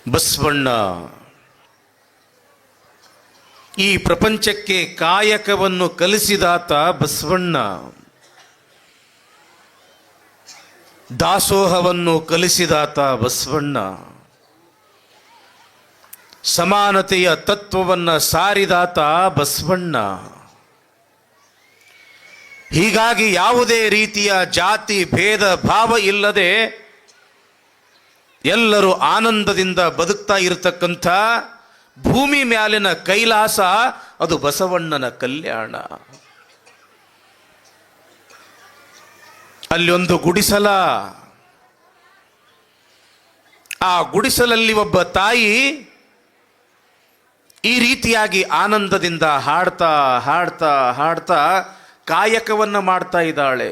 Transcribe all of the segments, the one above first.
ಬಸವಣ್ಣ ಈ ಪ್ರಪಂಚಕ್ಕೆ ಕಾಯಕವನ್ನು ಕಲಿಸಿದಾತ ಬಸವಣ್ಣ. ದಾಸೋಹವನ್ನು ಕಲಿಸಿದಾತ ಬಸವಣ್ಣ. ಸಮಾನತೆಯ ತತ್ವವನ್ನು ಸಾರಿದಾತ ಬಸವಣ್ಣ. ಹೀಗಾಗಿ ಯಾವುದೇ ರೀತಿಯ ಜಾತಿ ಭೇದ ಭಾವ ಇಲ್ಲದೆ ಎಲ್ಲರೂ ಆನಂದದಿಂದ ಬದುಕ್ತಾ ಇರತಕ್ಕಂಥ ಭೂಮಿ ಮ್ಯಾಲಿನ ಕೈಲಾಸ ಅದು ಬಸವಣ್ಣನ ಕಲ್ಯಾಣ. ಅಲ್ಲಿ ಒಂದು ಗುಡಿಸಲ, ಆ ಗುಡಿಸಲಲ್ಲಿ ಒಬ್ಬ ತಾಯಿ ಈ ರೀತಿಯಾಗಿ ಆನಂದದಿಂದ ಹಾಡ್ತಾ ಹಾಡ್ತಾ ಹಾಡ್ತಾ ಕಾಯಕವನ್ನು ಮಾಡ್ತಾ ಇದ್ದಾಳೆ.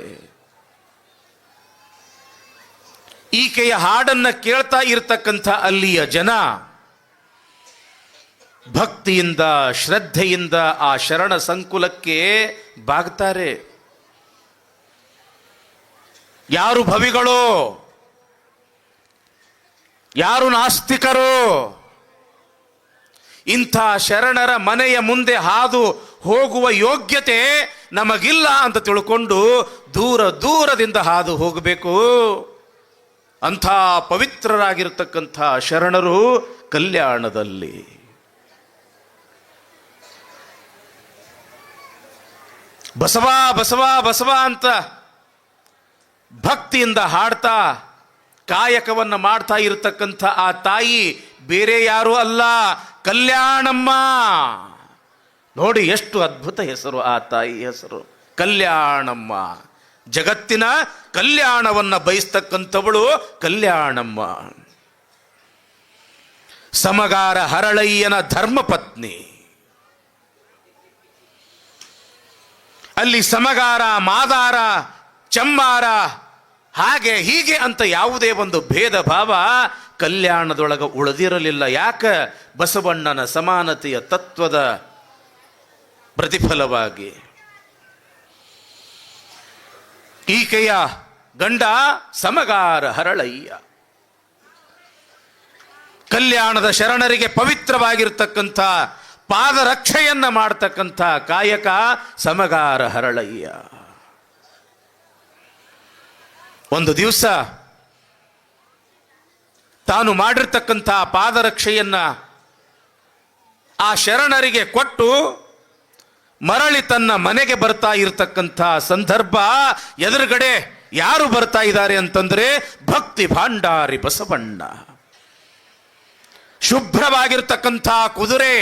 ಈಕೆಯ ಹಾಡನ್ನು ಕೇಳ್ತಾ ಇರತಕ್ಕಂಥ ಅಲ್ಲಿಯ ಜನ ಭಕ್ತಿಯಿಂದ ಶ್ರದ್ಧೆಯಿಂದ ಆ ಶರಣ ಸಂಕುಲಕ್ಕೆ ಬಾಗ್ತಾರೆ. ಯಾರು ಭವಿಗಳೋ, ಯಾರು ನಾಸ್ತಿಕರೋ, ಇಂಥ ಶರಣರ ಮನೆಯ ಮುಂದೆ ಹಾದು ಹೋಗುವ ಯೋಗ್ಯತೆ ನಮಗಿಲ್ಲ ಅಂತ ತಿಳ್ಕೊಂಡು ದೂರ ದೂರದಿಂದ ಹಾದು ಹೋಗಬೇಕು. ಅಂಥ ಪವಿತ್ರರಾಗಿರ್ತಕ್ಕಂಥ ಶರಣರು ಕಲ್ಯಾಣದಲ್ಲಿ. ಬಸವ ಬಸವ ಬಸವ ಅಂತ ಭಕ್ತಿಯಿಂದ ಹಾಡ್ತಾ ಕಾಯಕವನ್ನು ಮಾಡ್ತಾ ಇರತಕ್ಕಂಥ ಆ ತಾಯಿ ಬೇರೆ ಯಾರೂ ಅಲ್ಲ, ಕಲ್ಯಾಣಮ್ಮ. ನೋಡಿ ಎಷ್ಟು ಅದ್ಭುತ ಹೆಸರು ಆ ತಾಯಿ ಹೆಸರು, ಕಲ್ಯಾಣಮ್ಮ. ಜಗತ್ತಿನ ಕಲ್ಯಾಣವನ್ನು ಬಯಸ್ತಕ್ಕಂಥವಳು ಕಲ್ಯಾಣಮ್ಮ. ಸಮಗಾರ ಹರಳಯ್ಯನ ಧರ್ಮಪತ್ನಿ. ಅಲ್ಲಿ ಸಮಗಾರ, ಮಾದಾರ, ಚಮ್ಮಾರ, ಹಾಗೆ ಹೀಗೆ ಅಂತ ಯಾವುದೇ ಒಂದು ಭೇದ ಭಾವ ಕಲ್ಯಾಣದೊಳಗೆ ಉಳಿದಿರಲಿಲ್ಲ. ಯಾಕೆ? ಬಸವಣ್ಣನ ಸಮಾನತೆಯ ತತ್ವದ ಪ್ರತಿಫಲವಾಗಿ. ಈಕೆಯ ಗಂಡ ಸಮಗಾರ ಹರಳಯ್ಯ. ಕಲ್ಯಾಣದ ಶರಣರಿಗೆ ಪವಿತ್ರವಾಗಿರ್ತಕ್ಕಂಥ ಪಾದರಕ್ಷೆಯನ್ನ ಮಾಡ್ತಕ್ಕಂಥ ಕಾಯಕ ಸಮಗಾರ ಹರಳಯ್ಯ. ಒಂದು ದಿವಸ ತಾನು ಮಾಡಿರ್ತಕ್ಕಂಥ ಪಾದರಕ್ಷೆಯನ್ನ ಆ ಶರಣರಿಗೆ ಕೊಟ್ಟು ಮರಳಿ ತನ್ನ ಮನೆಗೆ ಬರ್ತಾ ಇರತಕ್ಕಂಥ ಸಂದರ್ಭ, ಎದುರುಗಡೆ ಯಾರು ಬರ್ತಾ ಇದ್ದಾರೆ ಅಂತಂದ್ರೆ ಭಕ್ತಿ ಭಾಂಡಾರಿ ಬಸವಣ್ಣ. ಶುಭ್ರವಾಗಿರ್ತಕ್ಕಂಥ ಕುದುರೆ,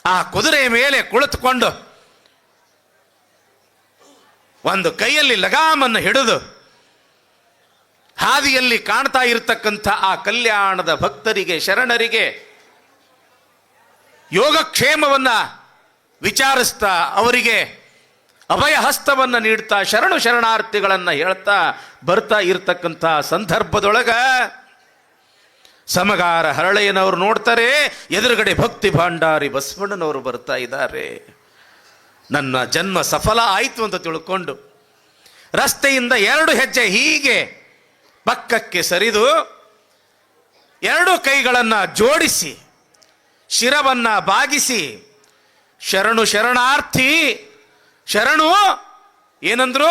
ಆ ಕುದುರೆ ಮೇಲೆ ಕುಳಿತುಕೊಂಡು ಒಂದು ಕೈಯಲ್ಲಿ ಲಗಾಮನ್ನು ಹಿಡಿದು ಹಾದಿಯಲ್ಲಿ ಕಾಣ್ತಾ ಇರತಕ್ಕಂಥ ಆ ಕಲ್ಯಾಣದ ಭಕ್ತರಿಗೆ ಶರಣರಿಗೆ ಯೋಗಕ್ಷೇಮವನ್ನ ವಿಚಾರಿಸ್ತಾ ಅವರಿಗೆ ಅಭಯ ಹಸ್ತವನ್ನು ನೀಡ್ತಾ ಶರಣು ಶರಣಾರ್ಥಿಗಳನ್ನು ಹೇಳ್ತಾ ಬರ್ತಾ ಇರತಕ್ಕಂಥ ಸಂದರ್ಭದೊಳಗ ಸಮಗಾರ ಹರಳಯ್ಯನವರು ನೋಡ್ತಾರೆ, ಎದುರುಗಡೆ ಭಕ್ತಿ ಭಾಂಡಾರಿ ಬಸವಣ್ಣನವರು ಬರ್ತಾ ಇದ್ದಾರೆ. ನನ್ನ ಜನ್ಮ ಸಫಲ ಆಯಿತು ಅಂತ ತಿಳ್ಕೊಂಡು ರಸ್ತೆಯಿಂದ 2 ಹೆಜ್ಜೆ ಹೀಗೆ ಪಕ್ಕಕ್ಕೆ ಸರಿದು 2 ಕೈಗಳನ್ನು ಜೋಡಿಸಿ ಶಿರವನ್ನ ಬಾಗಿಸಿ ಶರಣು ಶರಣಾರ್ಥಿ, ಶರಣು ಏನಂದ್ರು?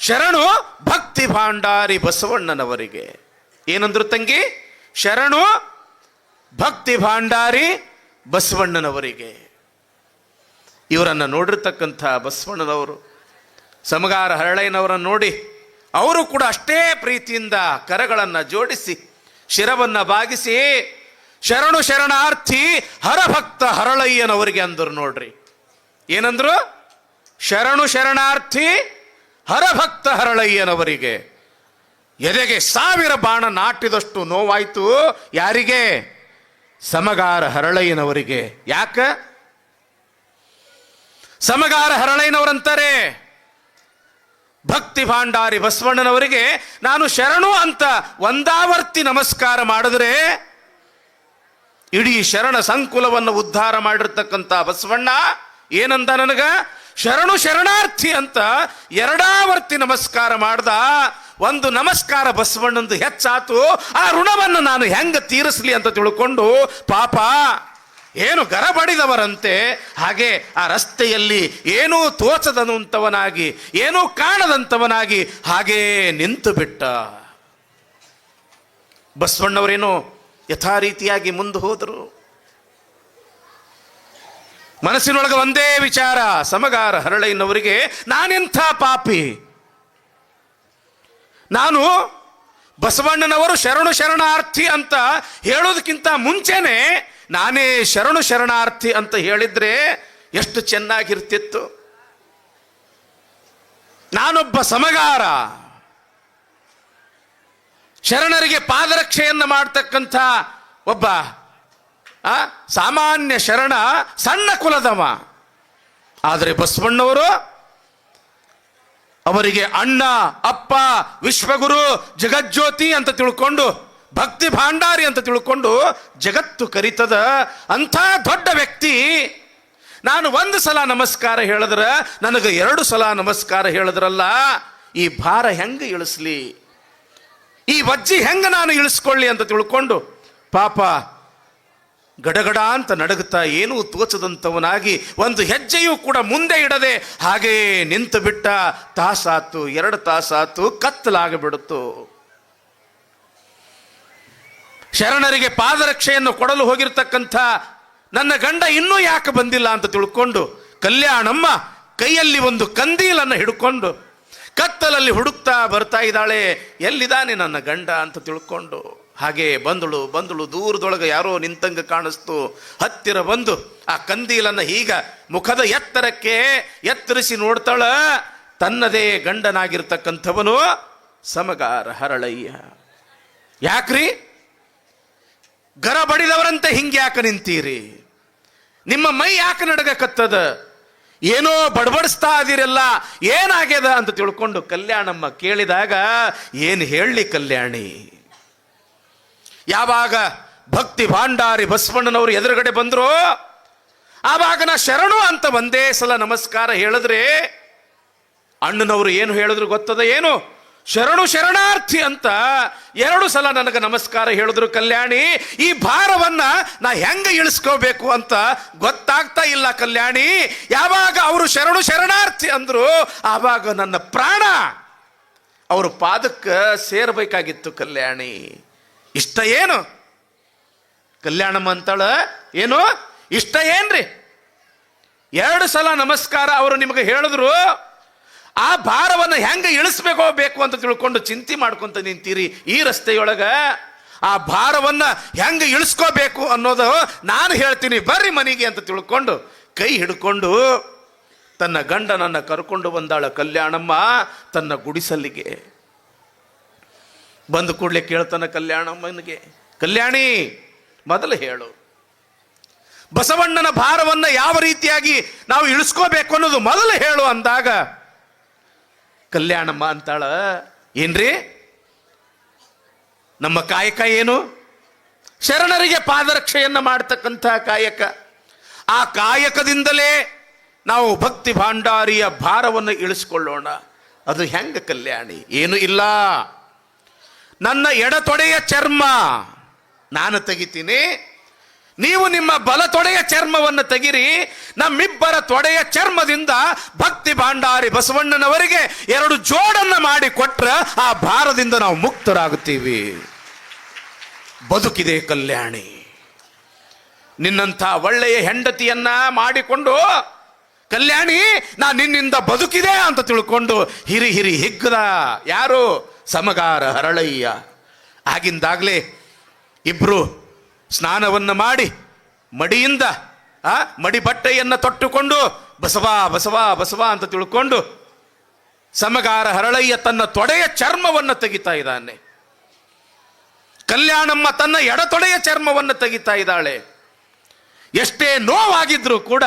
ಶರಣು ಭಕ್ತಿ ಭಾಂಡಾರಿ ಬಸವಣ್ಣನವರಿಗೆ. ಏನಂದ್ರು ತಂಗಿ? ಶರಣು ಭಕ್ತಿ ಭಾಂಡಾರಿ ಬಸವಣ್ಣನವರಿಗೆ. ಇವರನ್ನು ನೋಡಿರ್ತಕ್ಕಂಥ ಬಸವಣ್ಣನವರು ಸಮಗಾರ ಹರಳಯ್ಯನವರನ್ನು ನೋಡಿ ಅವರು ಕೂಡ ಅಷ್ಟೇ ಪ್ರೀತಿಯಿಂದ ಕರಗಳನ್ನು ಜೋಡಿಸಿ ಶಿರವನ್ನು ಬಾಗಿಸಿ ಶರಣು ಶರಣಾರ್ಥಿ ಹರಭಕ್ತ ಹರಳಯ್ಯನವರಿಗೆ ಅಂದರು. ನೋಡ್ರಿ ಏನಂದ್ರು? ಶರಣು ಶರಣಾರ್ಥಿ ಹರಭಕ್ತ ಹರಳಯ್ಯನವರಿಗೆ. ಎದೆಗೆ 1000 ಬಾಣ ನಾಟಿದಷ್ಟು ನೋವಾಯಿತು. ಯಾರಿಗೆ? ಸಮಗಾರ ಹರಳಯ್ಯನವರಿಗೆ. ಯಾಕ? ಸಮಗಾರ ಹರಳಯ್ಯನವರಂತಾರೆ ಭಕ್ತಿ ಭಾಂಡಾರಿ ಬಸವಣ್ಣನವರಿಗೆ ನಾನು ಶರಣು ಅಂತ ಒಂದಾವರ್ತಿ ನಮಸ್ಕಾರ ಮಾಡಿದ್ರೆ ಇಡೀ ಶರಣ ಸಂಕುಲವನ್ನು ಉದ್ಧಾರ ಮಾಡಿರ್ತಕ್ಕಂಥ ಬಸವಣ್ಣ ಏನಂದ? ನನಗ ಶರಣು ಶರಣಾರ್ಥಿ ಅಂತ 2 ವರ್ತಿ ನಮಸ್ಕಾರ ಮಾಡ್ದ. ಒಂದು ನಮಸ್ಕಾರ ಬಸವಣ್ಣಂದು ಹೆಚ್ಚಾತು. ಆ ಋಣವನ್ನು ನಾನು ಹೆಂಗ ತೀರಿಸ್ಲಿ ಅಂತ ತಿಳ್ಕೊಂಡು ಪಾಪ ಏನು ಗರಬಡಿದವರಂತೆ ಹಾಗೆ ಆ ರಸ್ತೆಯಲ್ಲಿ ಏನೂ ತೋಚದಂತವನಾಗಿ ಏನೂ ಕಾಣದಂತವನಾಗಿ ಹಾಗೇ ನಿಂತು ಬಿಟ್ಟ. ಬಸವಣ್ಣವರೇನು ಯಥಾ ರೀತಿಯಾಗಿ ಮುಂದೆ ಹೋದರು. ಮನಸ್ಸಿನೊಳಗೆ ಒಂದೇ ವಿಚಾರ, ಸಮಗಾರ ಹರಳಯ್ಯನವರಿಗೆ ನಾನೆಂಥ ಪಾಪಿ, ನಾನು ಬಸವಣ್ಣನವರು ಶರಣು ಶರಣಾರ್ಥಿ ಅಂತ ಹೇಳೋದಕ್ಕಿಂತ ಮುಂಚೆನೆ ನಾನೇ ಶರಣು ಶರಣಾರ್ಥಿ ಅಂತ ಹೇಳಿದ್ರೆ ಎಷ್ಟು ಚೆನ್ನಾಗಿರ್ತಿತ್ತು. ನಾನೊಬ್ಬ ಸಮಗಾರ, ಶರಣರಿಗೆ ಪಾದರಕ್ಷೆಯನ್ನು ಮಾಡ್ತಕ್ಕಂಥ ಒಬ್ಬ ಸಾಮಾನ್ಯ ಶರಣ, ಸಣ್ಣ ಕುಲದವ. ಆದರೆ ಬಸವಣ್ಣವರು ಅವರಿಗೆ ಅಣ್ಣ, ಅಪ್ಪ, ವಿಶ್ವಗುರು, ಜಗಜ್ಯೋತಿ ಅಂತ ತಿಳ್ಕೊಂಡು, ಭಕ್ತಿ ಭಾಂಡಾರಿ ಅಂತ ತಿಳ್ಕೊಂಡು ಜಗತ್ತು ಕರಿತದ ಅಂಥ ದೊಡ್ಡ ವ್ಯಕ್ತಿ. ನಾನು ಒಂದು ಸಲ ನಮಸ್ಕಾರ ಹೇಳಿದ್ರೆ ನನಗೆ 2 ಸಲ ನಮಸ್ಕಾರ ಹೇಳಿದ್ರಲ್ಲ, ಈ ಭಾರ ಹೆಂಗೆ ಇಳಿಸ್ಲಿ, ಈ ವಜ್ಜಿ ಹೆಂಗೆ ನಾನು ಇಳಿಸ್ಕೊಳ್ಳಿ ಅಂತ ತಿಳ್ಕೊಂಡು ಪಾಪ ಗಡಗಡ ಅಂತ ನಡಗುತ್ತಾ ಏನೂ ತೋಚದಂಥವನಾಗಿ ಒಂದು ಹೆಜ್ಜೆಯೂ ಕೂಡ ಮುಂದೆ ಇಡದೆ ಹಾಗೇ ನಿಂತು ಬಿಟ್ಟ. ತಾಸಾತು, 2 ತಾಸಾತು, ಕತ್ತಲಾಗಿಬಿಡುತ್ತು. ಶರಣರಿಗೆ ಪಾದರಕ್ಷೆಯನ್ನು ಕೊಡಲು ಹೋಗಿರ್ತಕ್ಕಂಥ ನನ್ನ ಗಂಡ ಇನ್ನೂ ಯಾಕೆ ಬಂದಿಲ್ಲ ಅಂತ ತಿಳ್ಕೊಂಡು ಕಲ್ಯಾಣಮ್ಮ ಕೈಯಲ್ಲಿ ಒಂದು ಕಂದೀಲನ್ನು ಹಿಡ್ಕೊಂಡು ಕತ್ತಲಲ್ಲಿ ಹುಡುಕ್ತಾ ಬರ್ತಾ ಇದ್ದಾಳೆ. ಎಲ್ಲಿದ್ದಾನೆ ನನ್ನ ಗಂಡ ಅಂತ ತಿಳ್ಕೊಂಡು ಹಾಗೆ ಬಂದಳು ದೂರದೊಳಗೆ ಯಾರೋ ನಿಂತಂಗ ಕಾಣಿಸ್ತು. ಹತ್ತಿರ ಬಂದು ಆ ಕಂದೀಲನ್ನು ಈಗ ಮುಖದ ಎತ್ತರಕ್ಕೆ ಎತ್ತರಿಸಿ ನೋಡ್ತಾಳ. ತನ್ನದೇ ಗಂಡನಾಗಿರ್ತಕ್ಕಂಥವನು ಸಮಗಾರ ಹರಳಯ್ಯ. ಯಾಕ್ರಿ ಗರ ಬಡಿದವರಂತೆ ಹಿಂಗೆ ಯಾಕೆ ನಿಂತೀರಿ, ನಿಮ್ಮ ಮೈ ಯಾಕೆ ನಡಗಕತ್ತದ, ಏನೋ ಬಡಬಡಿಸ್ತಾ ಇದೀರಲ್ಲ, ಏನಾಗ್ಯದ ಅಂತ ತಿಳ್ಕೊಂಡು ಕಲ್ಯಾಣಮ್ಮ ಕೇಳಿದಾಗ ಏನು ಹೇಳಲಿ ಕಲ್ಯಾಣಿ. ಯಾವಾಗ ಭಕ್ತಿ ಭಾಂಡಾರಿ ಬಸವಣ್ಣನವರು ಎದುರುಗಡೆ ಬಂದ್ರು ಆವಾಗ ನಾ ಶರಣು ಅಂತ ಒಂದೇ ಸಲ ನಮಸ್ಕಾರ ಹೇಳಿದ್ರೆ ಅಣ್ಣನವರು ಏನು ಹೇಳಿದ್ರು ಗೊತ್ತದ, ಏನು ಶರಣು ಶರಣಾರ್ಥಿ ಅಂತ 2 ಸಲ ನನಗೆ ನಮಸ್ಕಾರ ಹೇಳಿದ್ರು ಕಲ್ಯಾಣಿ. ಈ ಭಾರವನ್ನ ನಾ ಹೆಂಗ ಇಳಿಸ್ಕೋಬೇಕು ಅಂತ ಗೊತ್ತಾಗ್ತಾ ಇಲ್ಲ ಕಲ್ಯಾಣಿ. ಯಾವಾಗ ಅವರು ಶರಣು ಶರಣಾರ್ಥಿ ಅಂದ್ರು ಆವಾಗ ನನ್ನ ಪ್ರಾಣ ಅವ್ರ ಪಾದಕ್ಕೆ ಸೇರ್ಬೇಕಾಗಿತ್ತು ಕಲ್ಯಾಣಿ. ಇಷ್ಟ ಏನು ಕಲ್ಯಾಣಮ್ಮ ಅಂತಾಳ, ಏನು ಇಷ್ಟ ಏನ್ರಿ, 2 ಸಲ ನಮಸ್ಕಾರ ಅವರು ನಿಮಗೆ ಹೇಳಿದ್ರು, ಆ ಭಾರವನ್ನು ಹೆಂಗೆ ಇಳಿಸ್ಬೇಕು ಅಂತ ತಿಳ್ಕೊಂಡು ಚಿಂತೆ ಮಾಡ್ಕೊಂತ ನಿಂತೀರಿ ಈ ರಸ್ತೆಯೊಳಗ. ಆ ಭಾರವನ್ನ ಹೆಂಗೆ ಇಳಿಸ್ಕೋಬೇಕು ಅನ್ನೋದು ನಾನು ಹೇಳ್ತೀನಿ, ಬರ್ರಿ ಮನೆಗೆ ಅಂತ ತಿಳ್ಕೊಂಡು ಕೈ ಹಿಡ್ಕೊಂಡು ತನ್ನ ಗಂಡನನ್ನ ಕರ್ಕೊಂಡು ಬಂದಾಳ ಕಲ್ಯಾಣಮ್ಮ ತನ್ನ ಗುಡಿಸಲಿಗೆ. ಬಂದು ಕೂಡಲೇ ಕೇಳ್ತಾನ ಕಲ್ಯಾಣಮ್ಮನಿಗೆ, ಕಲ್ಯಾಣಿ ಮೊದಲು ಹೇಳು, ಬಸವಣ್ಣನ ಭಾರವನ್ನ ಯಾವ ರೀತಿಯಾಗಿ ನಾವು ಇಳಿಸ್ಕೋಬೇಕು ಅನ್ನೋದು ಮೊದಲು ಹೇಳು ಅಂದಾಗ ಕಲ್ಯಾಣಮ್ಮ ಅಂತಾಳ, ಏನ್ರಿ ನಮ್ಮ ಕಾಯಕ ಏನು, ಶರಣರಿಗೆ ಪಾದರಕ್ಷೆಯನ್ನು ಮಾಡ್ತಕ್ಕಂಥ ಕಾಯಕ. ಆ ಕಾಯಕದಿಂದಲೇ ನಾವು ಭಕ್ತಿ ಭಾಂಡಾರಿಯ ಭಾರವನ್ನು ಇಳಿಸ್ಕೊಳ್ಳೋಣ. ಅದು ಹೆಂಗ ಕಲ್ಯಾಣಿ, ಏನು ಇಲ್ಲ, ನನ್ನ ಎಡತೊಡೆಯ ಚರ್ಮ ನಾನು ತೆಗಿತೀನಿ, ನೀವು ನಿಮ್ಮ ಬಲ ತೊಡೆಯ ಚರ್ಮವನ್ನು ತೆಗಿರಿ, ನಮ್ಮಿಬ್ಬರ ತೊಡೆಯ ಚರ್ಮದಿಂದ ಭಕ್ತಿ ಭಾಂಡಾರಿ ಬಸವಣ್ಣನವರಿಗೆ 2 ಜೋಡನ್ನ ಮಾಡಿ ಕೊಟ್ರ ಆ ಭಾರದಿಂದ ನಾವು ಮುಕ್ತರಾಗುತ್ತೀವಿ. ಬದುಕಿದೆ ಕಲ್ಯಾಣಿ. ನಿನ್ನಂಥ ಒಳ್ಳೆಯ ಹೆಂಡತಿಯನ್ನ ಮಾಡಿಕೊಂಡು ಕಲ್ಯಾಣಿ ನಾ ನಿನ್ನಿಂದ ಬದುಕಿದೆ ಅಂತ ತಿಳ್ಕೊಂಡು ಹಿರಿ ಹಿಗ್ಗದ ಯಾರು, ಸಮಗಾರ ಹರಳಯ್ಯ. ಆಗಿಂದಾಗಲೇ ಇಬ್ರು ಸ್ನಾನವನ್ನು ಮಾಡಿ ಮಡಿಯಿಂದ ಮಡಿ ಬಟ್ಟೆಯನ್ನು ತೊಟ್ಟುಕೊಂಡು ಬಸವ ಬಸವ ಬಸವ ಅಂತ ತಿಳ್ಕೊಂಡು ಸಮಗಾರ ಹರಳಯ್ಯ ತನ್ನ ತೊಡೆಯ ಚರ್ಮವನ್ನು ತೆಗಿತಾ ಇದ್ದಾನೆ. ಕಲ್ಯಾಣಮ್ಮ ತನ್ನ ಎಡತೊಡೆಯ ಚರ್ಮವನ್ನು ತೆಗಿತಾ ಇದ್ದಾಳೆ. ಎಷ್ಟೇ ನೋವಾಗಿದ್ರು ಕೂಡ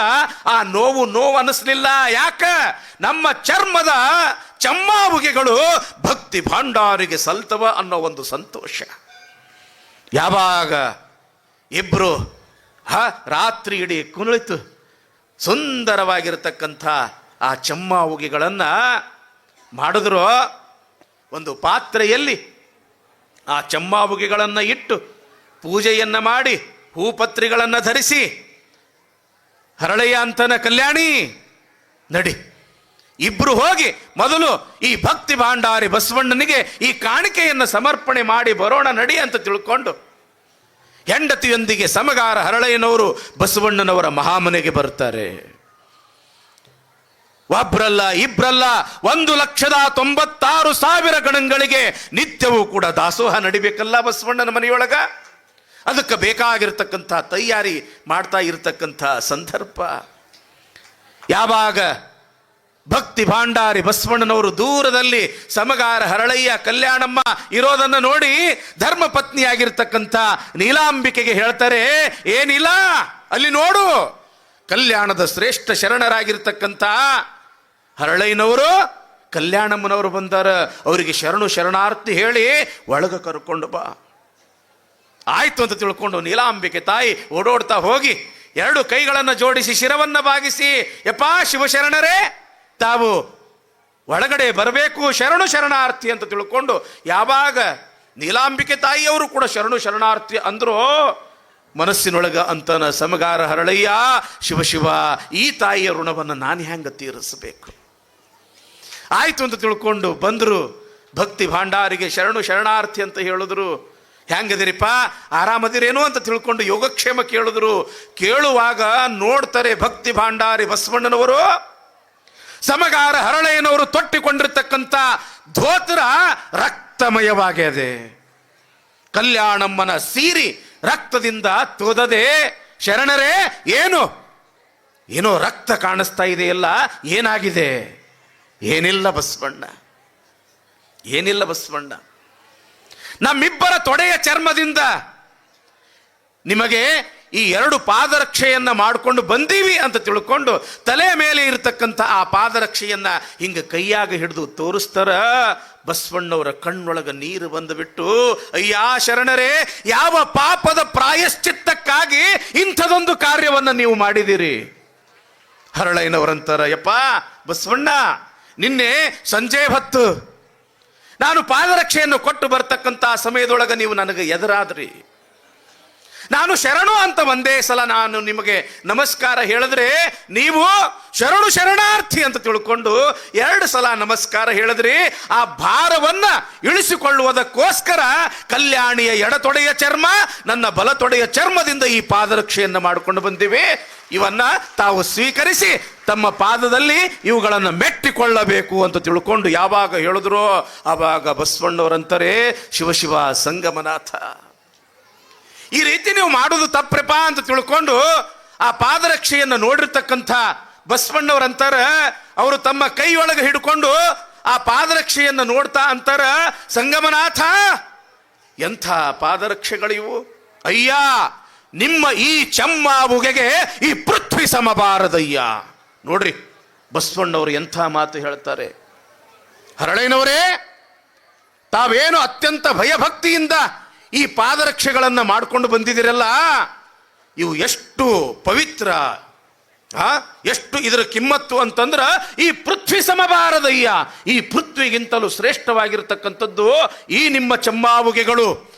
ಆ ನೋವು ಅನ್ನಿಸ್ಲಿಲ್ಲ. ಯಾಕ, ನಮ್ಮ ಚರ್ಮದ ಚಮ್ಮಾವುಗೆಗಳು ಭಕ್ತಿ ಭಾಂಡಾರಿಗೆ ಸಲ್ತವ ಅನ್ನೋ ಒಂದು ಸಂತೋಷ. ಯಾವಾಗ ಇಬ್ರು ರಾತ್ರಿ ಇಡೀ ಕುಳಿತು ಸುಂದರವಾಗಿರತಕ್ಕಂಥ ಆ ಚಮ್ಮಾವುಗೆಗಳನ್ನು ಮಾಡಿದ್ರು, ಒಂದು ಪಾತ್ರೆಯಲ್ಲಿ ಆ ಚಮ್ಮಾವುಗೆಗಳನ್ನು ಇಟ್ಟು ಪೂಜೆಯನ್ನು ಮಾಡಿ ಹೂಪತ್ರಿಗಳನ್ನು ಧರಿಸಿ, ಹರಳಯ್ಯ ಅಂತನ ಕಲ್ಯಾಣಿ ನಡಿ, ಇಬ್ರು ಹೋಗಿ ಮೊದಲು ಈ ಭಕ್ತಿ ಭಾಂಡಾರಿ ಬಸವಣ್ಣನಿಗೆ ಈ ಕಾಣಿಕೆಯನ್ನು ಸಮರ್ಪಣೆ ಮಾಡಿ ಬರೋಣ ನಡಿ ಅಂತ ತಿಳ್ಕೊಂಡು ಹೆಂಡತಿಯೊಂದಿಗೆ ಸಮಗಾರ ಹರಳಯ್ಯನವರು ಬಸವಣ್ಣನವರ ಮಹಾಮನೆಗೆ ಬರ್ತಾರೆ. ಒಬ್ರಲ್ಲ ಇಬ್ರಲ್ಲ 1,96,000 ಗಣಗಳಿಗೆ ನಿತ್ಯವೂ ಕೂಡ ದಾಸೋಹ ನಡಿಬೇಕಲ್ಲ ಬಸವಣ್ಣನ ಮನೆಯೊಳಗ. ಅದಕ್ಕೆ ಬೇಕಾಗಿರ್ತಕ್ಕಂಥ ತಯಾರಿ ಮಾಡ್ತಾ ಇರತಕ್ಕಂಥ ಸಂದರ್ಭ. ಯಾವಾಗ ಭಕ್ತಿ ಭಾಂಡಾರಿ ಬಸವಣ್ಣನವರು ದೂರದಲ್ಲಿ ಸಮಗಾರ ಹರಳಯ್ಯ ಕಲ್ಯಾಣಮ್ಮ ಇರೋದನ್ನು ನೋಡಿ ಧರ್ಮ ಪತ್ನಿಯಾಗಿರ್ತಕ್ಕಂಥ ನೀಲಾಂಬಿಕೆಗೆ ಹೇಳ್ತಾರೆ, ಏನಿಲ್ಲ ಅಲ್ಲಿ ನೋಡು, ಕಲ್ಯಾಣದ ಶ್ರೇಷ್ಠ ಶರಣರಾಗಿರ್ತಕ್ಕಂಥ ಹರಳಯ್ಯನವರು ಕಲ್ಯಾಣಮ್ಮನವರು ಬಂದಾರ, ಅವರಿಗೆ ಶರಣಾರ್ಥಿ ಹೇಳಿ ಒಳಗ ಕರ್ಕೊಂಡು ಬಾ. ಆಯ್ತು ಅಂತ ತಿಳ್ಕೊಂಡು ನೀಲಾಂಬಿಕೆ ತಾಯಿ ಓಡೋಡ್ತಾ ಹೋಗಿ 2 ಕೈಗಳನ್ನು ಜೋಡಿಸಿ ಶಿರವನ್ನು ಬಾಗಿಸಿ, ಯಪ್ಪಾ ಶಿವಶರಣರೇ ತಾವು ಒಳಗಡೆ ಬರಬೇಕು, ಶರಣಾರ್ಥಿ ಅಂತ ತಿಳ್ಕೊಂಡು ಯಾವಾಗ ನೀಲಾಂಬಿಕೆ ತಾಯಿಯವರು ಕೂಡ ಶರಣಾರ್ಥಿ ಅಂದ್ರು, ಮನಸ್ಸಿನೊಳಗ ಅಂತನ ಸಮಗಾರ ಹರಳಯ್ಯ, ಶಿವ ಈ ತಾಯಿಯ ಋಣವನ್ನು ನಾನು ಹೆಂಗೆ ತೀರಿಸಬೇಕು? ಆಯ್ತು ಅಂತ ತಿಳ್ಕೊಂಡು ಬಂದರು. ಭಕ್ತಿ ಭಾಂಡಾರಿಗೆ ಶರಣಾರ್ಥಿ ಅಂತ ಹೇಳಿದ್ರು. ಹೆಂಗದಿರಿಪ್ಪ ಆರಾಮದಿರೇನು ಅಂತ ತಿಳ್ಕೊಂಡು ಯೋಗಕ್ಷೇಮ ಕೇಳಿದ್ರು. ಕೇಳುವಾಗ ನೋಡ್ತಾರೆ ಭಕ್ತಿ ಭಾಂಡಾರಿ ಬಸವಣ್ಣನವರು ಸಮಗಾರ ಹರಳಯ್ಯನವರು ತೊಟ್ಟಿಕೊಂಡಿರ್ತಕ್ಕಂಥ ಧೋತ್ರ ರಕ್ತಮಯವಾಗಿದೆ. ಕಲ್ಯಾಣಮ್ಮನ ಸೀರಿ ರಕ್ತದಿಂದ ತೋದದೆ. ಶರಣರೇ ಏನೋ ರಕ್ತ ಕಾಣಿಸ್ತಾ ಇದೆಯಲ್ಲ, ಏನಾಗಿದೆ? ಏನಿಲ್ಲ ಬಸವಣ್ಣ, ನಮ್ಮಿಬ್ಬರ ತೊಡೆಯ ಚರ್ಮದಿಂದ ನಿಮಗೆ ಈ 2 ಪಾದರಕ್ಷೆಯನ್ನ ಮಾಡಿಕೊಂಡು ಬಂದೀವಿ ಅಂತ ತಿಳ್ಕೊಂಡು ತಲೆ ಮೇಲೆ ಇರತಕ್ಕಂಥ ಆ ಪಾದರಕ್ಷೆಯನ್ನ ಹಿಂಗ ಕೈಯಾಗ ಹಿಡಿದು ತೋರಿಸ್ತಾರ. ಬಸವಣ್ಣವರ ಕಣ್ಣೊಳಗ ನೀರು ಬಂದುಬಿಟ್ಟು, ಅಯ್ಯ ಶರಣರೇ, ಯಾವ ಪಾಪದ ಪ್ರಾಯಶ್ಚಿತ್ತಕ್ಕಾಗಿ ಇಂಥದೊಂದು ಕಾರ್ಯವನ್ನು ನೀವು ಮಾಡಿದಿರಿ? ಹರಳಯ್ಯನವರಂತಾರ, ಯಪ್ಪ ಬಸವಣ್ಣ, ನಿನ್ನೆ ಸಂಜೆ ಹೊತ್ತು ನಾನು ಪಾದರಕ್ಷೆಯನ್ನು ಕೊಟ್ಟು ಬರ್ತಕ್ಕಂಥ ಸಮಯದೊಳಗೆ ನೀವು ನನಗೆ ಎದುರಾದ್ರಿ. ನಾನು ಶರಣು ಅಂತ ಒಂದೇ ಸಲ ನಾನು ನಿಮಗೆ ನಮಸ್ಕಾರ ಹೇಳಿದ್ರೆ ನೀವು ಶರಣಾರ್ಥಿ ಅಂತ ತಿಳ್ಕೊಂಡು 2 ಸಲ ನಮಸ್ಕಾರ ಹೇಳಿದ್ರಿ. ಆ ಭಾರವನ್ನ ಇಳಿಸಿಕೊಳ್ಳುವುದಕ್ಕೋಸ್ಕರ ಕಲ್ಯಾಣಿಯ ಎಡತೊಡೆಯ ಚರ್ಮ, ನನ್ನ ಬಲತೊಡೆಯ ಚರ್ಮದಿಂದ ಈ ಪಾದರಕ್ಷೆಯನ್ನು ಮಾಡಿಕೊಂಡು ಬಂದಿವೆ. ಇವನ್ನ ತಾವು ಸ್ವೀಕರಿಸಿ ತಮ್ಮ ಪಾದದಲ್ಲಿ ಇವುಗಳನ್ನು ಮೆಟ್ಟಿಕೊಳ್ಳಬೇಕು ಅಂತ ತಿಳ್ಕೊಂಡು ಯಾವಾಗ ಹೇಳಿದ್ರು ಆವಾಗ ಬಸವಣ್ಣವರಂತಾರೆ, ಶಿವ ಸಂಗಮನಾಥ, ಈ ರೀತಿ ನೀವು ಮಾಡೋದು ತಪ್ಪ್ರಪ್ಪ ಅಂತ ತಿಳ್ಕೊಂಡು ಆ ಪಾದರಕ್ಷೆಯನ್ನು ನೋಡಿರ್ತಕ್ಕಂಥ ಬಸವಣ್ಣವರಂತಾರ, ಅವರು ತಮ್ಮ ಕೈಯೊಳಗೆ ಹಿಡ್ಕೊಂಡು ಆ ಪಾದರಕ್ಷೆಯನ್ನು ನೋಡ್ತಾ ಅಂತಾರ, ಸಂಗಮನಾಥ, ಎಂಥ ಪಾದರಕ್ಷೆಗಳಿವು, ಅಯ್ಯ ನಿಮ್ಮ ಈ ಚಮ್ಮಾವುಗೆಗೆ ಈ ಪೃಥ್ವಿ ಸಮಬಾರದಯ್ಯ. ನೋಡ್ರಿ ಬಸವಣ್ಣವರು ಎಂಥ ಮಾತು ಹೇಳ್ತಾರೆ. ಹರಳಯ್ಯನವರೇ, ತಾವೇನು ಅತ್ಯಂತ ಭಯಭಕ್ತಿಯಿಂದ ಈ ಪಾದರಕ್ಷೆಗಳನ್ನು ಮಾಡಿಕೊಂಡು ಬಂದಿದ್ದೀರಲ್ಲ, ಇವು ಎಷ್ಟು ಪವಿತ್ರ, ಎಷ್ಟು ಇದರ ಕಿಮ್ಮತ್ತು ಅಂತಂದ್ರ ಈ ಪೃಥ್ವಿ ಸಮಬಾರದಯ್ಯ, ಈ ಪೃಥ್ವಿಗಿಂತಲೂ ಶ್ರೇಷ್ಠವಾಗಿರ್ತಕ್ಕಂಥದ್ದು ಈ ನಿಮ್ಮ ಚಮ್ಮಾವುಗೆಗಳು.